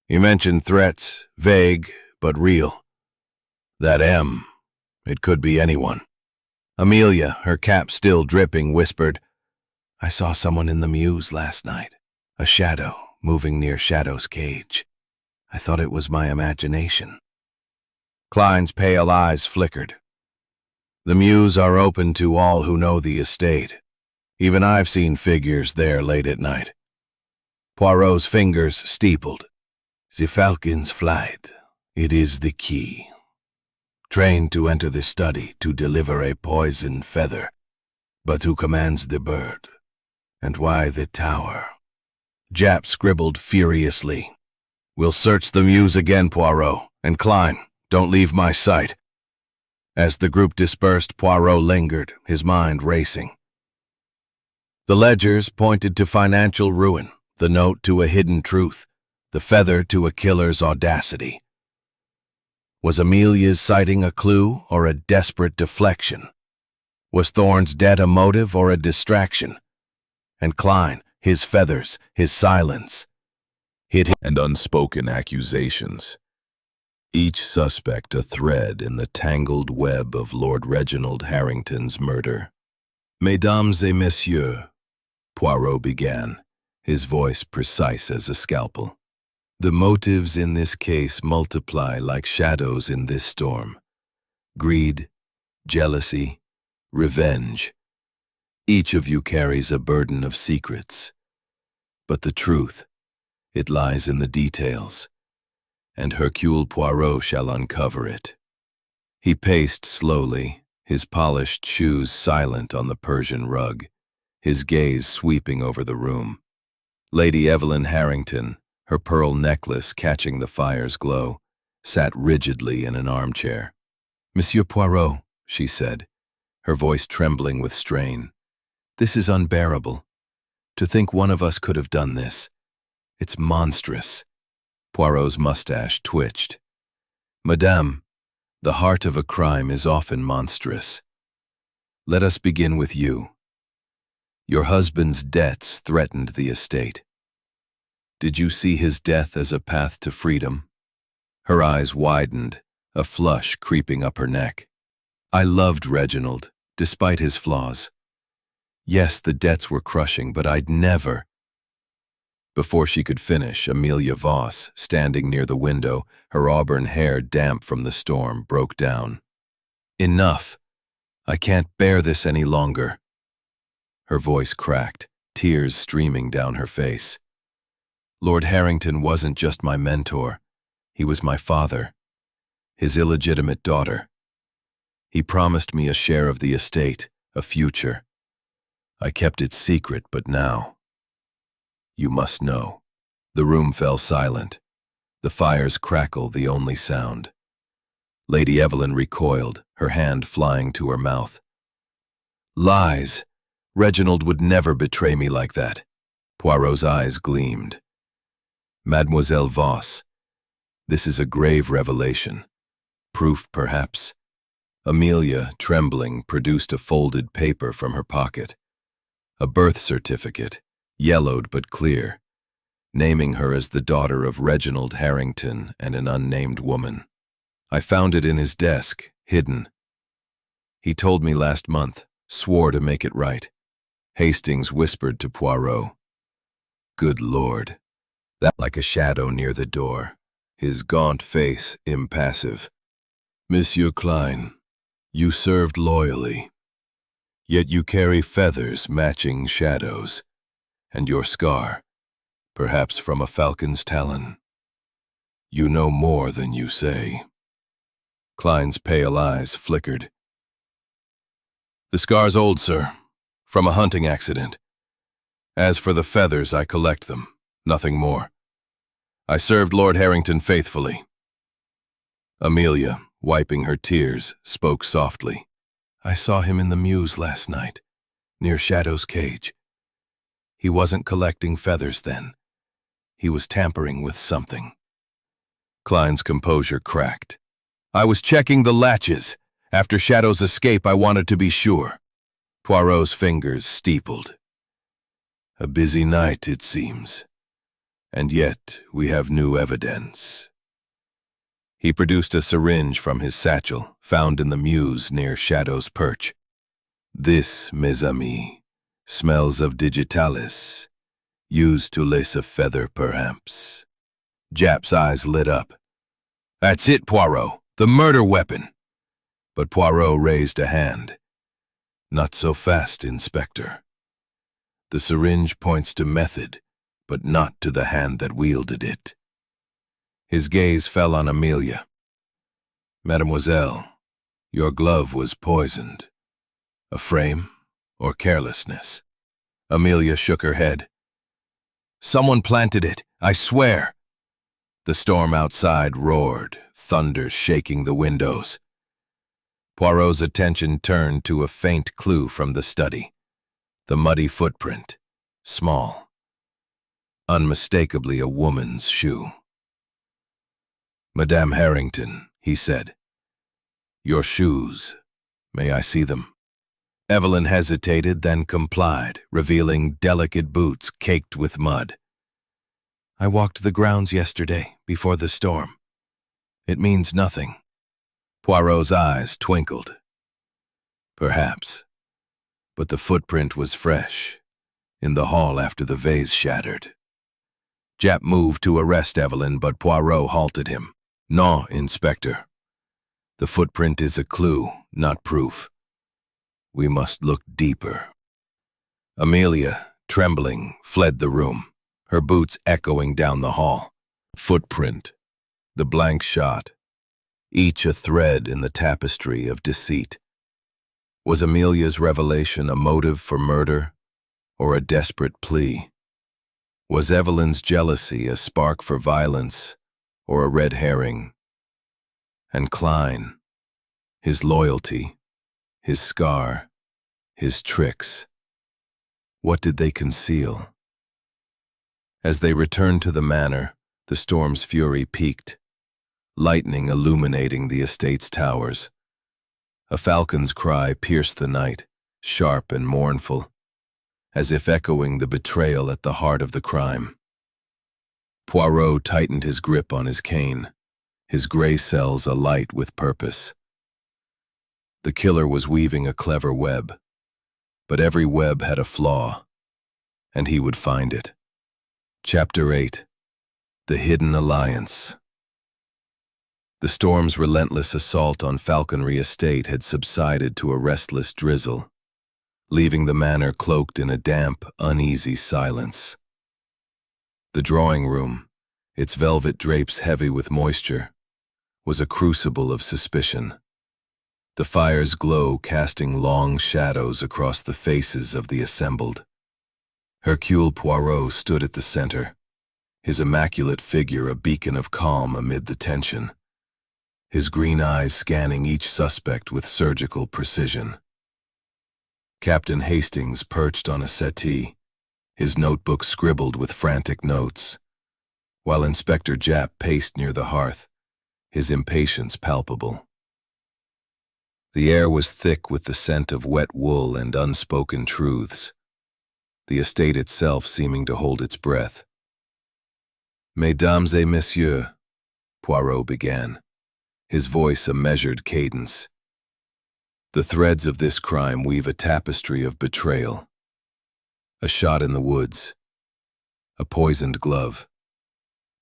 You mentioned threats, vague but real. That M, it could be anyone. Amelia, her cap still dripping, whispered, I saw someone in the mews last night. A shadow moving near Shadow's cage. I thought it was my imagination. Klein's pale eyes flickered. The mews are open to all who know the estate. Even I've seen figures there late at night. Poirot's fingers steepled. The falcon's flight, it is the key. Trained to enter the study to deliver a poisoned feather, but who commands the bird? And why the tower? Japp scribbled furiously. We'll search the mews again, Poirot. And Klein, don't leave my sight. As the group dispersed, Poirot lingered, his mind racing. The ledgers pointed to financial ruin, the note to a hidden truth, the feather to a killer's audacity. Was Amelia's sighting a clue or a desperate deflection? Was Thorne's death a motive or a distraction? And Klein, his feathers, his silence, hid him. And unspoken accusations. Each suspect a thread in the tangled web of Lord Reginald Harrington's murder. Mesdames et messieurs, Poirot began, his voice precise as a scalpel. The motives in this case multiply like shadows in this storm. Greed, jealousy, revenge. Each of you carries a burden of secrets. But the truth, it lies in the details, and Hercule Poirot shall uncover it. He paced slowly, his polished shoes silent on the Persian rug, his gaze sweeping over the room. Lady Evelyn Harrington, her pearl necklace catching the fire's glow, sat rigidly in an armchair. Monsieur Poirot, she said, her voice trembling with strain, this is unbearable. To think one of us could have done this. It's monstrous. Poirot's mustache twitched. Madame, the heart of a crime is often monstrous. Let us begin with you. Your husband's debts threatened the estate. Did you see his death as a path to freedom? Her eyes widened, a flush creeping up her neck. I loved Reginald, despite his flaws. Yes, the debts were crushing, but I'd never. Before she could finish, Amelia Voss, standing near the window, her auburn hair damp from the storm, broke down. Enough. I can't bear this any longer. Her voice cracked, tears streaming down her face. Lord Harrington wasn't just my mentor. He was my father, his illegitimate daughter. He promised me a share of the estate, a future. I kept it secret, but now. You must know. The room fell silent. The fire's crackle the only sound. Lady Evelyn recoiled, her hand flying to her mouth. Lies! Reginald would never betray me like that. Poirot's eyes gleamed. Mademoiselle Voss, this is a grave revelation. Proof, perhaps. Amelia, trembling, produced a folded paper from her pocket. A birth certificate, yellowed but clear, naming her as the daughter of Reginald Harrington and an unnamed woman. I found it in his desk, hidden. He told me last month, swore to make it right. Hastings whispered to Poirot. Good Lord. That like a shadow near the door, his gaunt face impassive. Monsieur Klein, you served loyally, yet you carry feathers matching shadows, and your scar, perhaps from a falcon's talon. You know more than you say. Klein's pale eyes flickered. The scar's old, sir, from a hunting accident. As for the feathers, I collect them. Nothing more. I served Lord Harrington faithfully. Amelia, wiping her tears, spoke softly. I saw him in the mews last night, near Shadow's cage. He wasn't collecting feathers then. He was tampering with something. Klein's composure cracked. I was checking the latches. After Shadow's escape, I wanted to be sure. Poirot's fingers steepled. A busy night, it seems. And yet, we have new evidence. He produced a syringe from his satchel, found in the mews near Shadow's perch. This, mes amis, smells of digitalis, used to lace a feather, perhaps. Jap's eyes lit up. That's it, Poirot, the murder weapon. But Poirot raised a hand. Not so fast, Inspector. The syringe points to method, but not to the hand that wielded it. His gaze fell on Amelia. Mademoiselle, your glove was poisoned. A frame or carelessness? Amelia shook her head. Someone planted it, I swear. The storm outside roared, thunder shaking the windows. Poirot's attention turned to a faint clue from the study. The muddy footprint, small. Unmistakably a woman's shoe. Madame Harrington, he said. Your shoes. May I see them? Evelyn hesitated, then complied, revealing delicate boots caked with mud. I walked the grounds yesterday, before the storm. It means nothing. Poirot's eyes twinkled. Perhaps. But the footprint was fresh, in the hall after the vase shattered. Jap moved to arrest Evelyn, but Poirot halted him. No, Inspector. The footprint is a clue, not proof. We must look deeper. Amelia, trembling, fled the room, her boots echoing down the hall. Footprint, the blank shot, each a thread in the tapestry of deceit. Was Amelia's revelation a motive for murder or a desperate plea? Was Evelyn's jealousy a spark for violence or a red herring? And Klein, his loyalty, his scar, his tricks. What did they conceal? As they returned to the manor, the storm's fury peaked, lightning illuminating the estate's towers. A falcon's cry pierced the night, sharp and mournful, as if echoing the betrayal at the heart of the crime. Poirot tightened his grip on his cane, his gray cells alight with purpose. The killer was weaving a clever web, but every web had a flaw, and he would find it. Chapter 8. The Hidden Alliance. The storm's relentless assault on Falconry Estate had subsided to a restless drizzle, leaving the manor cloaked in a damp, uneasy silence. The drawing room, its velvet drapes heavy with moisture, was a crucible of suspicion. The fire's glow casting long shadows across the faces of the assembled. Hercule Poirot stood at the center, his immaculate figure a beacon of calm amid the tension, his green eyes scanning each suspect with surgical precision. Captain Hastings perched on a settee, his notebook scribbled with frantic notes, while Inspector Japp paced near the hearth, his impatience palpable. The air was thick with the scent of wet wool and unspoken truths, the estate itself seeming to hold its breath. Mesdames et messieurs, Poirot began, his voice a measured cadence. The threads of this crime weave a tapestry of betrayal. A shot in the woods, a poisoned glove,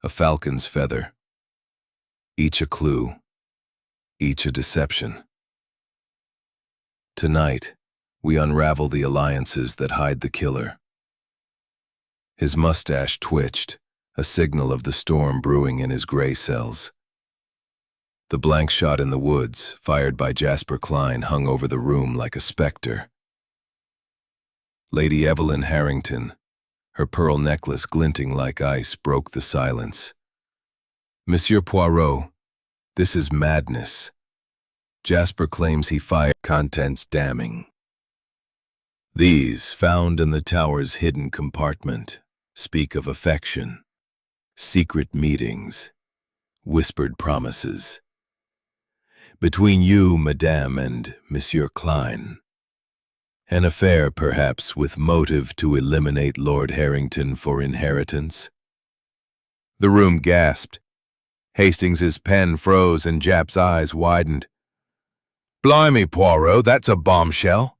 a falcon's feather. Each a clue, each a deception. Tonight, we unravel the alliances that hide the killer. His mustache twitched, a signal of the storm brewing in his gray cells. The blank shot in the woods, fired by Jasper Klein, hung over the room like a specter. Lady Evelyn Harrington, her pearl necklace glinting like ice, broke the silence. Monsieur Poirot, this is madness. Jasper claims he fired. Contents damning. These, found in the tower's hidden compartment, speak of affection, Secret meetings, whispered promises. Between you, Madame, and Monsieur Klein. An affair, perhaps, with motive to eliminate Lord Harrington for inheritance. The room gasped. Hastings's pen froze and Japp's eyes widened. Blimey, Poirot, that's a bombshell.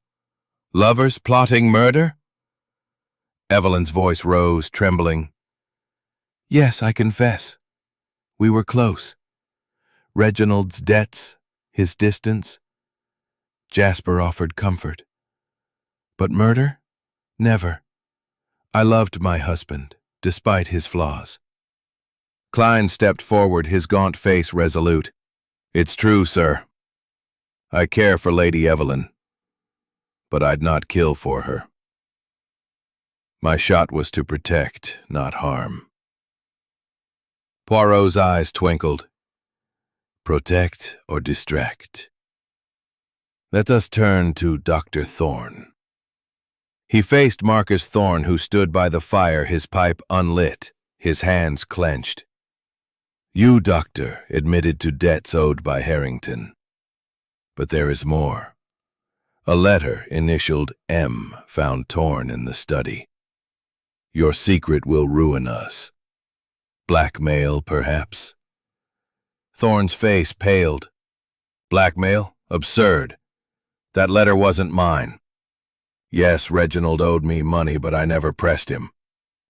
Lovers plotting murder? Evelyn's voice rose, trembling. Yes, I confess. We were close. Reginald's debts, his distance. Jasper offered comfort. But murder? Never. I loved my husband, despite his flaws. Klein stepped forward, his gaunt face resolute. It's true, sir. I care for Lady Evelyn, but I'd not kill for her. My shot was to protect, not harm. Poirot's eyes twinkled. Protect or distract? Let us turn to Dr. Thorne. He faced Marcus Thorne, who stood by the fire, his pipe unlit, his hands clenched. You, Doctor, admitted to debts owed by Harrington. But there is more. A letter initialed M found torn in the study. Your secret will ruin us. Blackmail, perhaps? Thorne's face paled. Blackmail? Absurd. That letter wasn't mine. Yes, Reginald owed me money, but I never pressed him.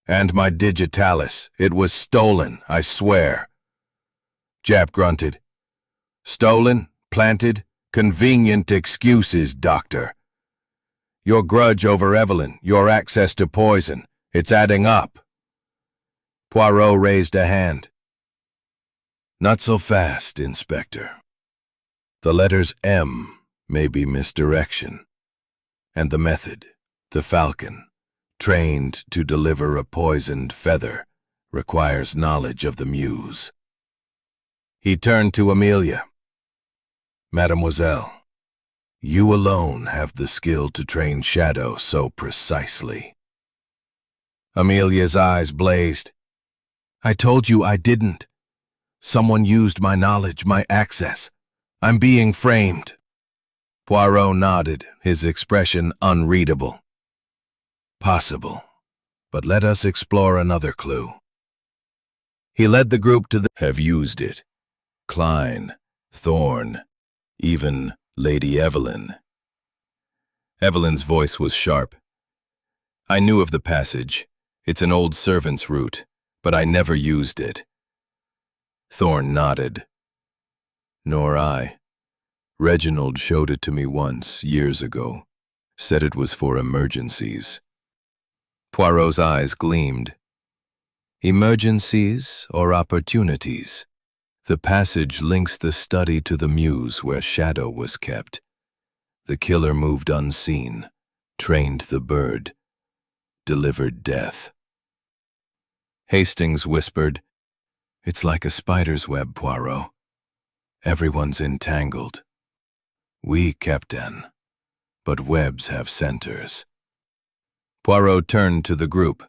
And my digitalis. It was stolen, I swear. Japp grunted. Stolen? Planted? Convenient excuses, Doctor. Your grudge over Evelyn, your access to poison, it's adding up. Poirot raised a hand. Not so fast, Inspector. The letters M may be misdirection. And the method, the falcon, trained to deliver a poisoned feather, requires knowledge of the muse. He turned to Amelia. Mademoiselle, you alone have the skill to train shadow so precisely. Amelia's eyes blazed. I told you I didn't. Someone used my knowledge, my access. I'm being framed. Poirot nodded, his expression unreadable. Possible, but let us explore another clue. He led the group to the— Have used it. Klein, Thorne, even Lady Evelyn. Evelyn's voice was sharp. I knew of the passage. It's an old servant's route, but I never used it. Thorne nodded. Nor I. Reginald showed it to me once, years ago. Said it was for emergencies. Poirot's eyes gleamed. Emergencies or opportunities? The passage links the study to the muse where shadow was kept. The killer moved unseen, trained the bird, delivered death. Hastings whispered, It's like a spider's web, Poirot. Everyone's entangled. Oui, Captain, but webs have centers. Poirot turned to the group.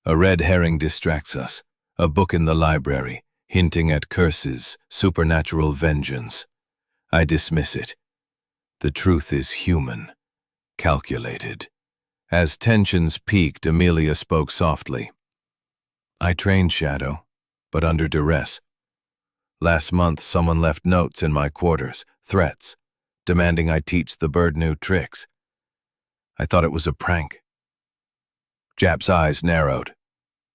A red herring distracts us, a book in the library, hinting at curses, supernatural vengeance. I dismiss it. The truth is human, calculated. As tensions peaked, Amelia spoke softly. I trained Shadow, but under duress. Last month, someone left notes in my quarters, threats, demanding I teach the bird new tricks. I thought it was a prank. Japp's eyes narrowed.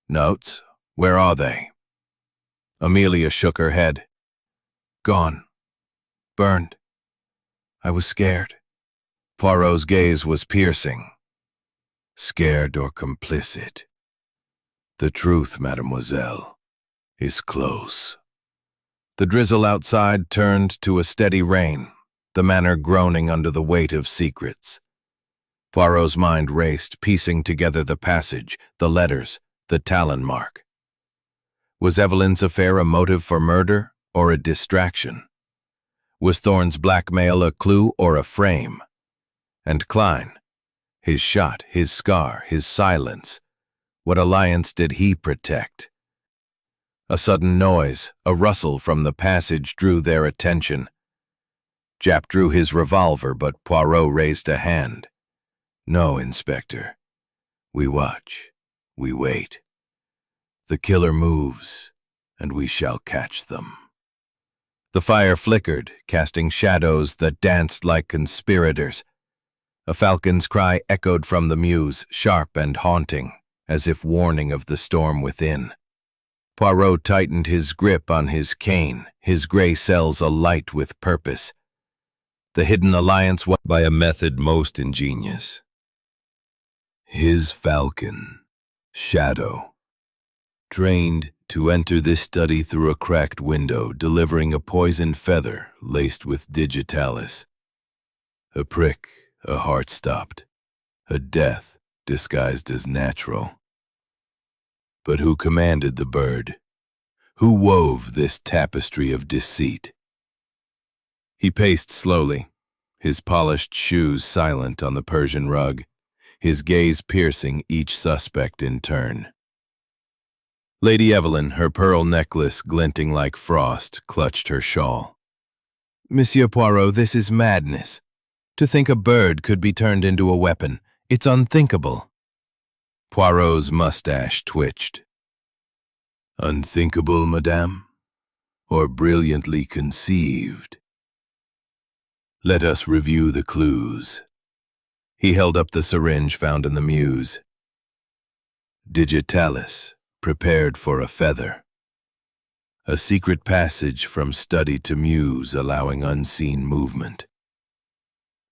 Notes? Where are they? Amelia shook her head. Gone. Burned. I was scared. Poirot's gaze was piercing. Scared or complicit? The truth, mademoiselle, is close. The drizzle outside turned to a steady rain, the manor groaning under the weight of secrets. Poirot's mind raced, piecing together the passage, the letters, the talon mark. Was Evelyn's affair a motive for murder or a distraction? Was Thorne's blackmail a clue or a frame? And Klein, his shot, his scar, his silence, what alliance did he protect? A sudden noise, a rustle from the passage drew their attention. Japp drew his revolver, but Poirot raised a hand. "No, Inspector. We watch. We wait. The killer moves, and we shall catch them." The fire flickered, casting shadows that danced like conspirators. A falcon's cry echoed from the mews, sharp and haunting, as if warning of the storm within. Poirot tightened his grip on his cane, his gray cells alight with purpose. The hidden alliance was By a method most ingenious. His falcon, Shadow, trained to enter this study through a cracked window, delivering a poisoned feather laced with digitalis. A prick, a heart stopped, a death disguised as natural. But who commanded the bird? Who wove this tapestry of deceit? He paced slowly, his polished shoes silent on the Persian rug, his gaze piercing each suspect in turn. Lady Evelyn, her pearl necklace glinting like frost, clutched her shawl. "Monsieur Poirot, this is madness. To think a bird could be turned into a weapon, it's unthinkable." Poirot's mustache twitched. "Unthinkable, madame? Or brilliantly conceived? Let us review the clues." He held up the syringe found in the mews. Digitalis, prepared for a feather. A secret passage from study to mews allowing unseen movement.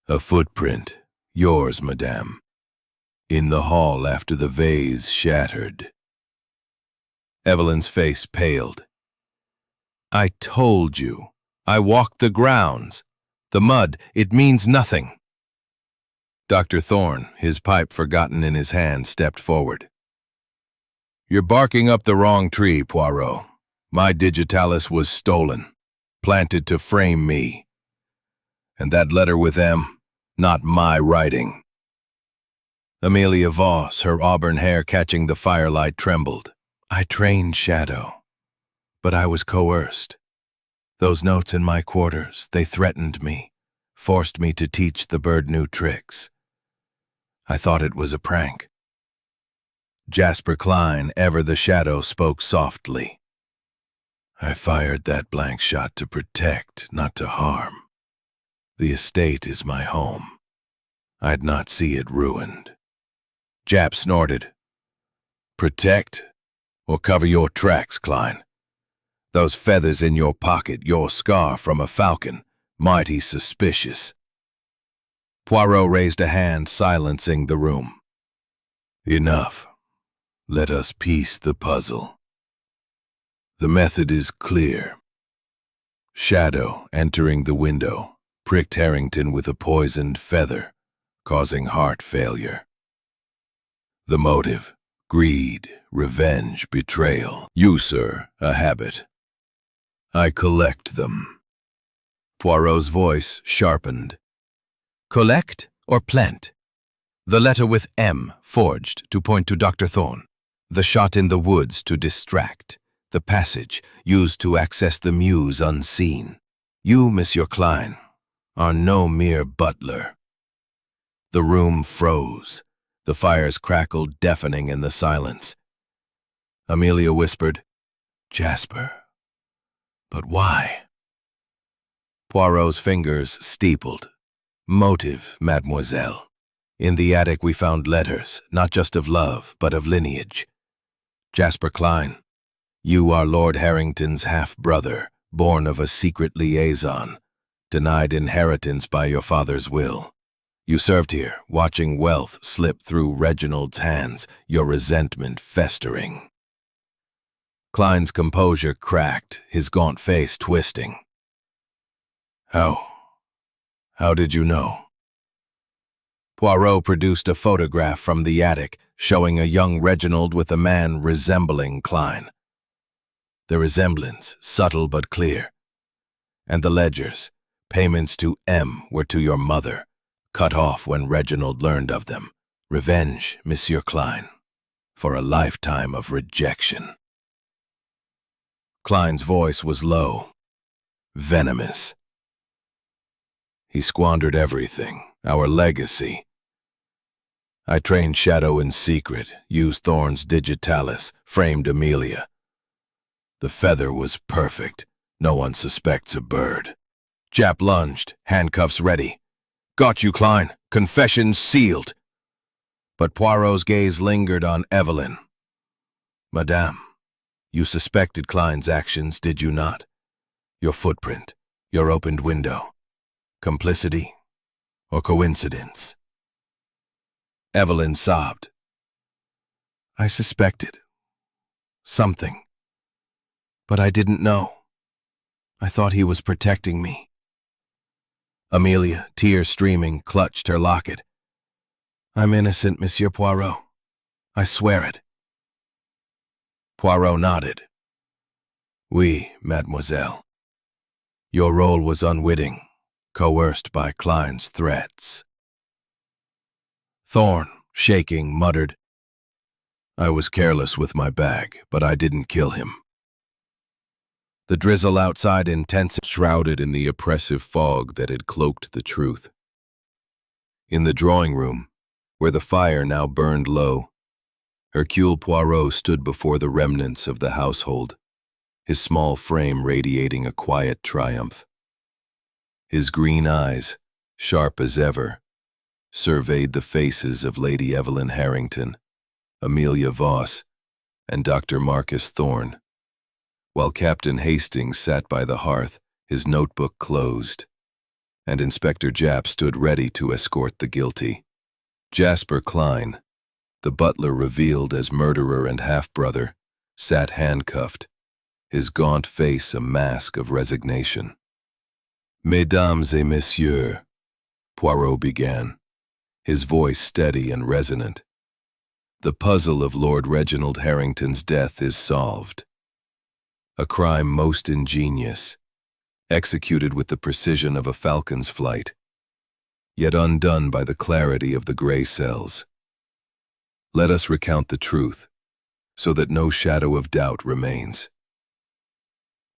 A footprint, yours, madame, in the hall after the vase shattered. Evelyn's face paled. "I told you. I walked the grounds. The mud, it means nothing." Dr. Thorne, his pipe forgotten in his hand, stepped forward. "You're barking up the wrong tree, Poirot. My digitalis was stolen, planted to frame me. And that letter with M, not my writing." Amelia Voss, her auburn hair catching the firelight, trembled. "I trained Shadow, but I was coerced. Those notes in my quarters, they threatened me, forced me to teach the bird new tricks. I thought it was a prank." Jasper Klein, ever the Shadow, spoke softly. "I fired that blank shot to protect, not to harm. The estate is my home. I'd not see it ruined." Japp snorted. "Protect or cover your tracks, Klein. Those feathers in your pocket, your scar from a falcon, mighty suspicious." Poirot raised a hand, silencing the room. "Enough. Let us piece the puzzle. The method is clear. Shadow, entering the window, pricked Harrington with a poisoned feather, causing heart failure. The motive, greed, revenge, betrayal. You, sir, a habit. I collect them." Poirot's voice sharpened. "Collect or plant? The letter with M forged to point to Dr. Thorne. The shot in the woods to distract. The passage used to access the mews unseen. You, Monsieur Klein, are no mere butler." The room froze. The fires crackled, deafening in the silence. Amelia whispered, "Jasper, but why?" Poirot's fingers steepled. "Motive, mademoiselle. In the attic we found letters, not just of love, but of lineage. Jasper Klein, you are Lord Harrington's half-brother, born of a secret liaison, denied inheritance by your father's will. You served here, watching wealth slip through Reginald's hands, your resentment festering." Klein's composure cracked, his gaunt face twisting. How did you know?" Poirot produced a photograph from the attic, showing a young Reginald with a man resembling Klein. The resemblance, subtle but clear. And the ledgers, payments to M were to your mother, cut off when Reginald learned of them. Revenge, Monsieur Klein, for a lifetime of rejection. Klein's voice was low, venomous. He squandered everything, our legacy. I trained Shadow in secret, used Thorn's digitalis, framed Amelia. The feather was perfect. No one suspects a bird. Jap lunged, handcuffs ready. Got you, Klein. Confession sealed. But Poirot's gaze lingered on Evelyn. Madame, you suspected Klein's actions, did you not? Your footprint, your opened window. Complicity or coincidence? Evelyn sobbed. I suspected something, but I didn't know. I thought he was protecting me. Amelia, tears streaming, clutched her locket. I'm innocent, Monsieur Poirot. I swear it. Poirot nodded. Oui, mademoiselle. Your role was unwitting, coerced by Klein's threats. Thorn, shaking, muttered, I was careless with my bag, but I didn't kill him. The drizzle outside intensified, shrouded in the oppressive fog that had cloaked the truth. In the drawing room, where the fire now burned low, Hercule Poirot stood before the remnants of the household, his small frame radiating a quiet triumph. His green eyes, sharp as ever, surveyed the faces of Lady Evelyn Harrington, Amelia Voss, and Dr. Marcus Thorne, while Captain Hastings sat by the hearth, his notebook closed, and Inspector Japp stood ready to escort the guilty. Jasper Klein, the butler revealed as murderer and half-brother, sat handcuffed, his gaunt face a mask of resignation. Mesdames et messieurs, Poirot began, his voice steady and resonant. The puzzle of Lord Reginald Harrington's death is solved. A crime most ingenious, executed with the precision of a falcon's flight, yet undone by the clarity of the gray cells. Let us recount the truth, so that no shadow of doubt remains.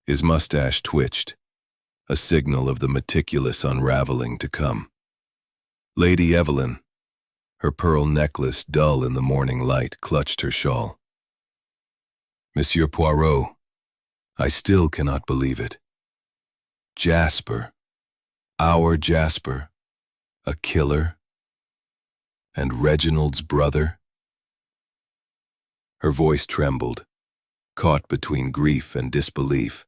His mustache twitched, a signal of the meticulous unraveling to come. Lady Evelyn, her pearl necklace dull in the morning light, clutched her shawl. Monsieur Poirot, I still cannot believe it. Jasper, our Jasper, a killer, and Reginald's brother? Her voice trembled, caught between grief and disbelief.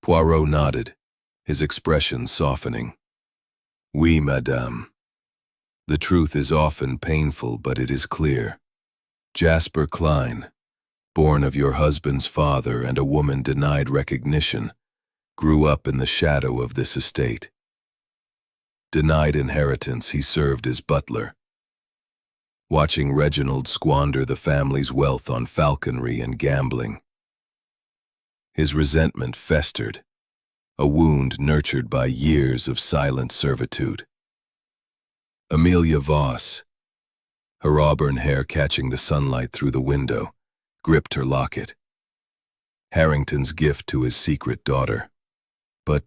Poirot nodded, his expression softening. Oui, madame. The truth is often painful, but it is clear. Jasper Klein, born of your husband's father and a woman denied recognition, grew up in the shadow of this estate. Denied inheritance, he served as butler, watching Reginald squander the family's wealth on falconry and gambling. His resentment festered, a wound nurtured by years of silent servitude. Amelia Voss, her auburn hair catching the sunlight through the window, gripped her locket. Harrington's gift to his secret daughter. But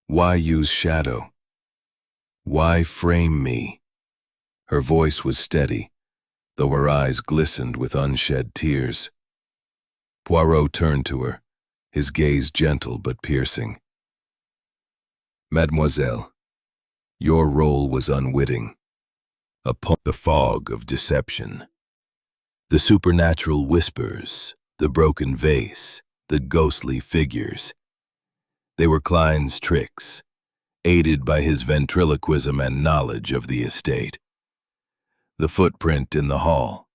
why use shadow? Why frame me? Her voice was steady, though her eyes glistened with unshed tears. Poirot turned to her, his gaze gentle but piercing. Mademoiselle, your role was unwitting. Upon the fog of deception, the supernatural whispers, the broken vase, the ghostly figures. They were Klein's tricks, aided by his ventriloquism and knowledge of the estate. The footprint in the hall,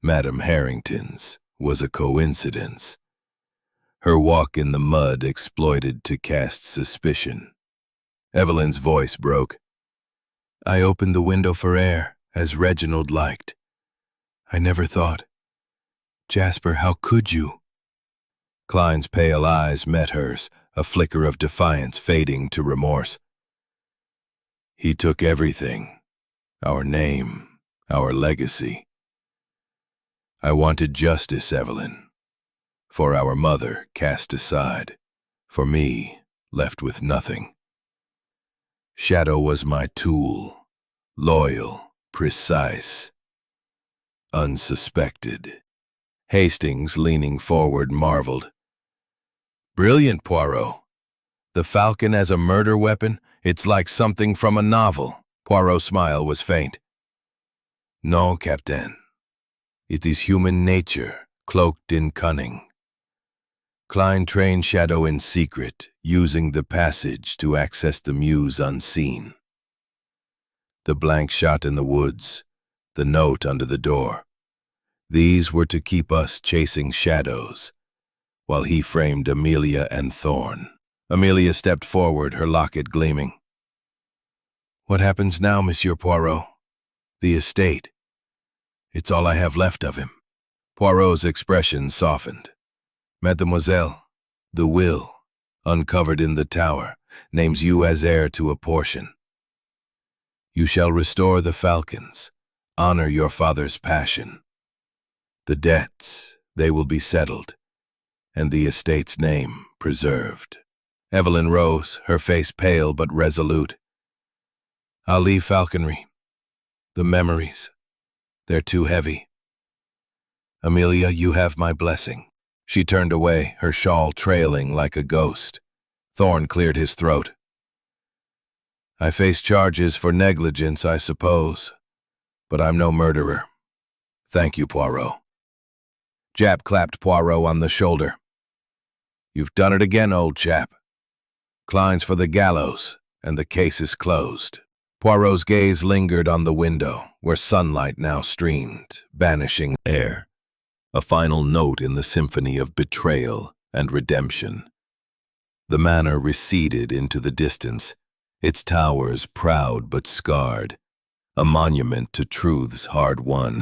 Madame Harrington's, was a coincidence. Her walk in the mud exploited to cast suspicion. Evelyn's voice broke. I opened the window for air, as Reginald liked. I never thought. Jasper, how could you? Klein's pale eyes met hers, a flicker of defiance fading to remorse. He took everything, our name, our legacy. I wanted justice, Evelyn. For our mother cast aside, for me left with nothing. Shadow was my tool, loyal, precise, unsuspected. Hastings, leaning forward, marveled. Brilliant, Poirot. The falcon as a murder weapon? It's like something from a novel. Poirot's smile was faint. No, Captain. It is human nature, cloaked in cunning. Klein trained Shadow in secret, using the passage to access the muse unseen. The blank shot in the woods, the note under the door. These were to keep us chasing shadows, while he framed Amelia and Thorn. Amelia stepped forward, her locket gleaming. What happens now, Monsieur Poirot? The estate. It's all I have left of him. Poirot's expression softened. Mademoiselle, the will, uncovered in the tower, names you as heir to a portion. You shall restore the falcons, honor your father's passion. The debts, they will be settled, and the estate's name preserved. Evelyn rose, her face pale but resolute. I'll leave falconry. The memories, they're too heavy. Amelia, you have my blessing. She turned away, her shawl trailing like a ghost. Thorn cleared his throat. I face charges for negligence, I suppose, but I'm no murderer. Thank you, Poirot. Jap clapped Poirot on the shoulder. You've done it again, old chap. Klein's for the gallows, and the case is closed. Poirot's gaze lingered on the window, where sunlight now streamed, banishing air. A final note in the symphony of betrayal and redemption. The manor receded into the distance, its towers proud but scarred, a monument to truths hard won.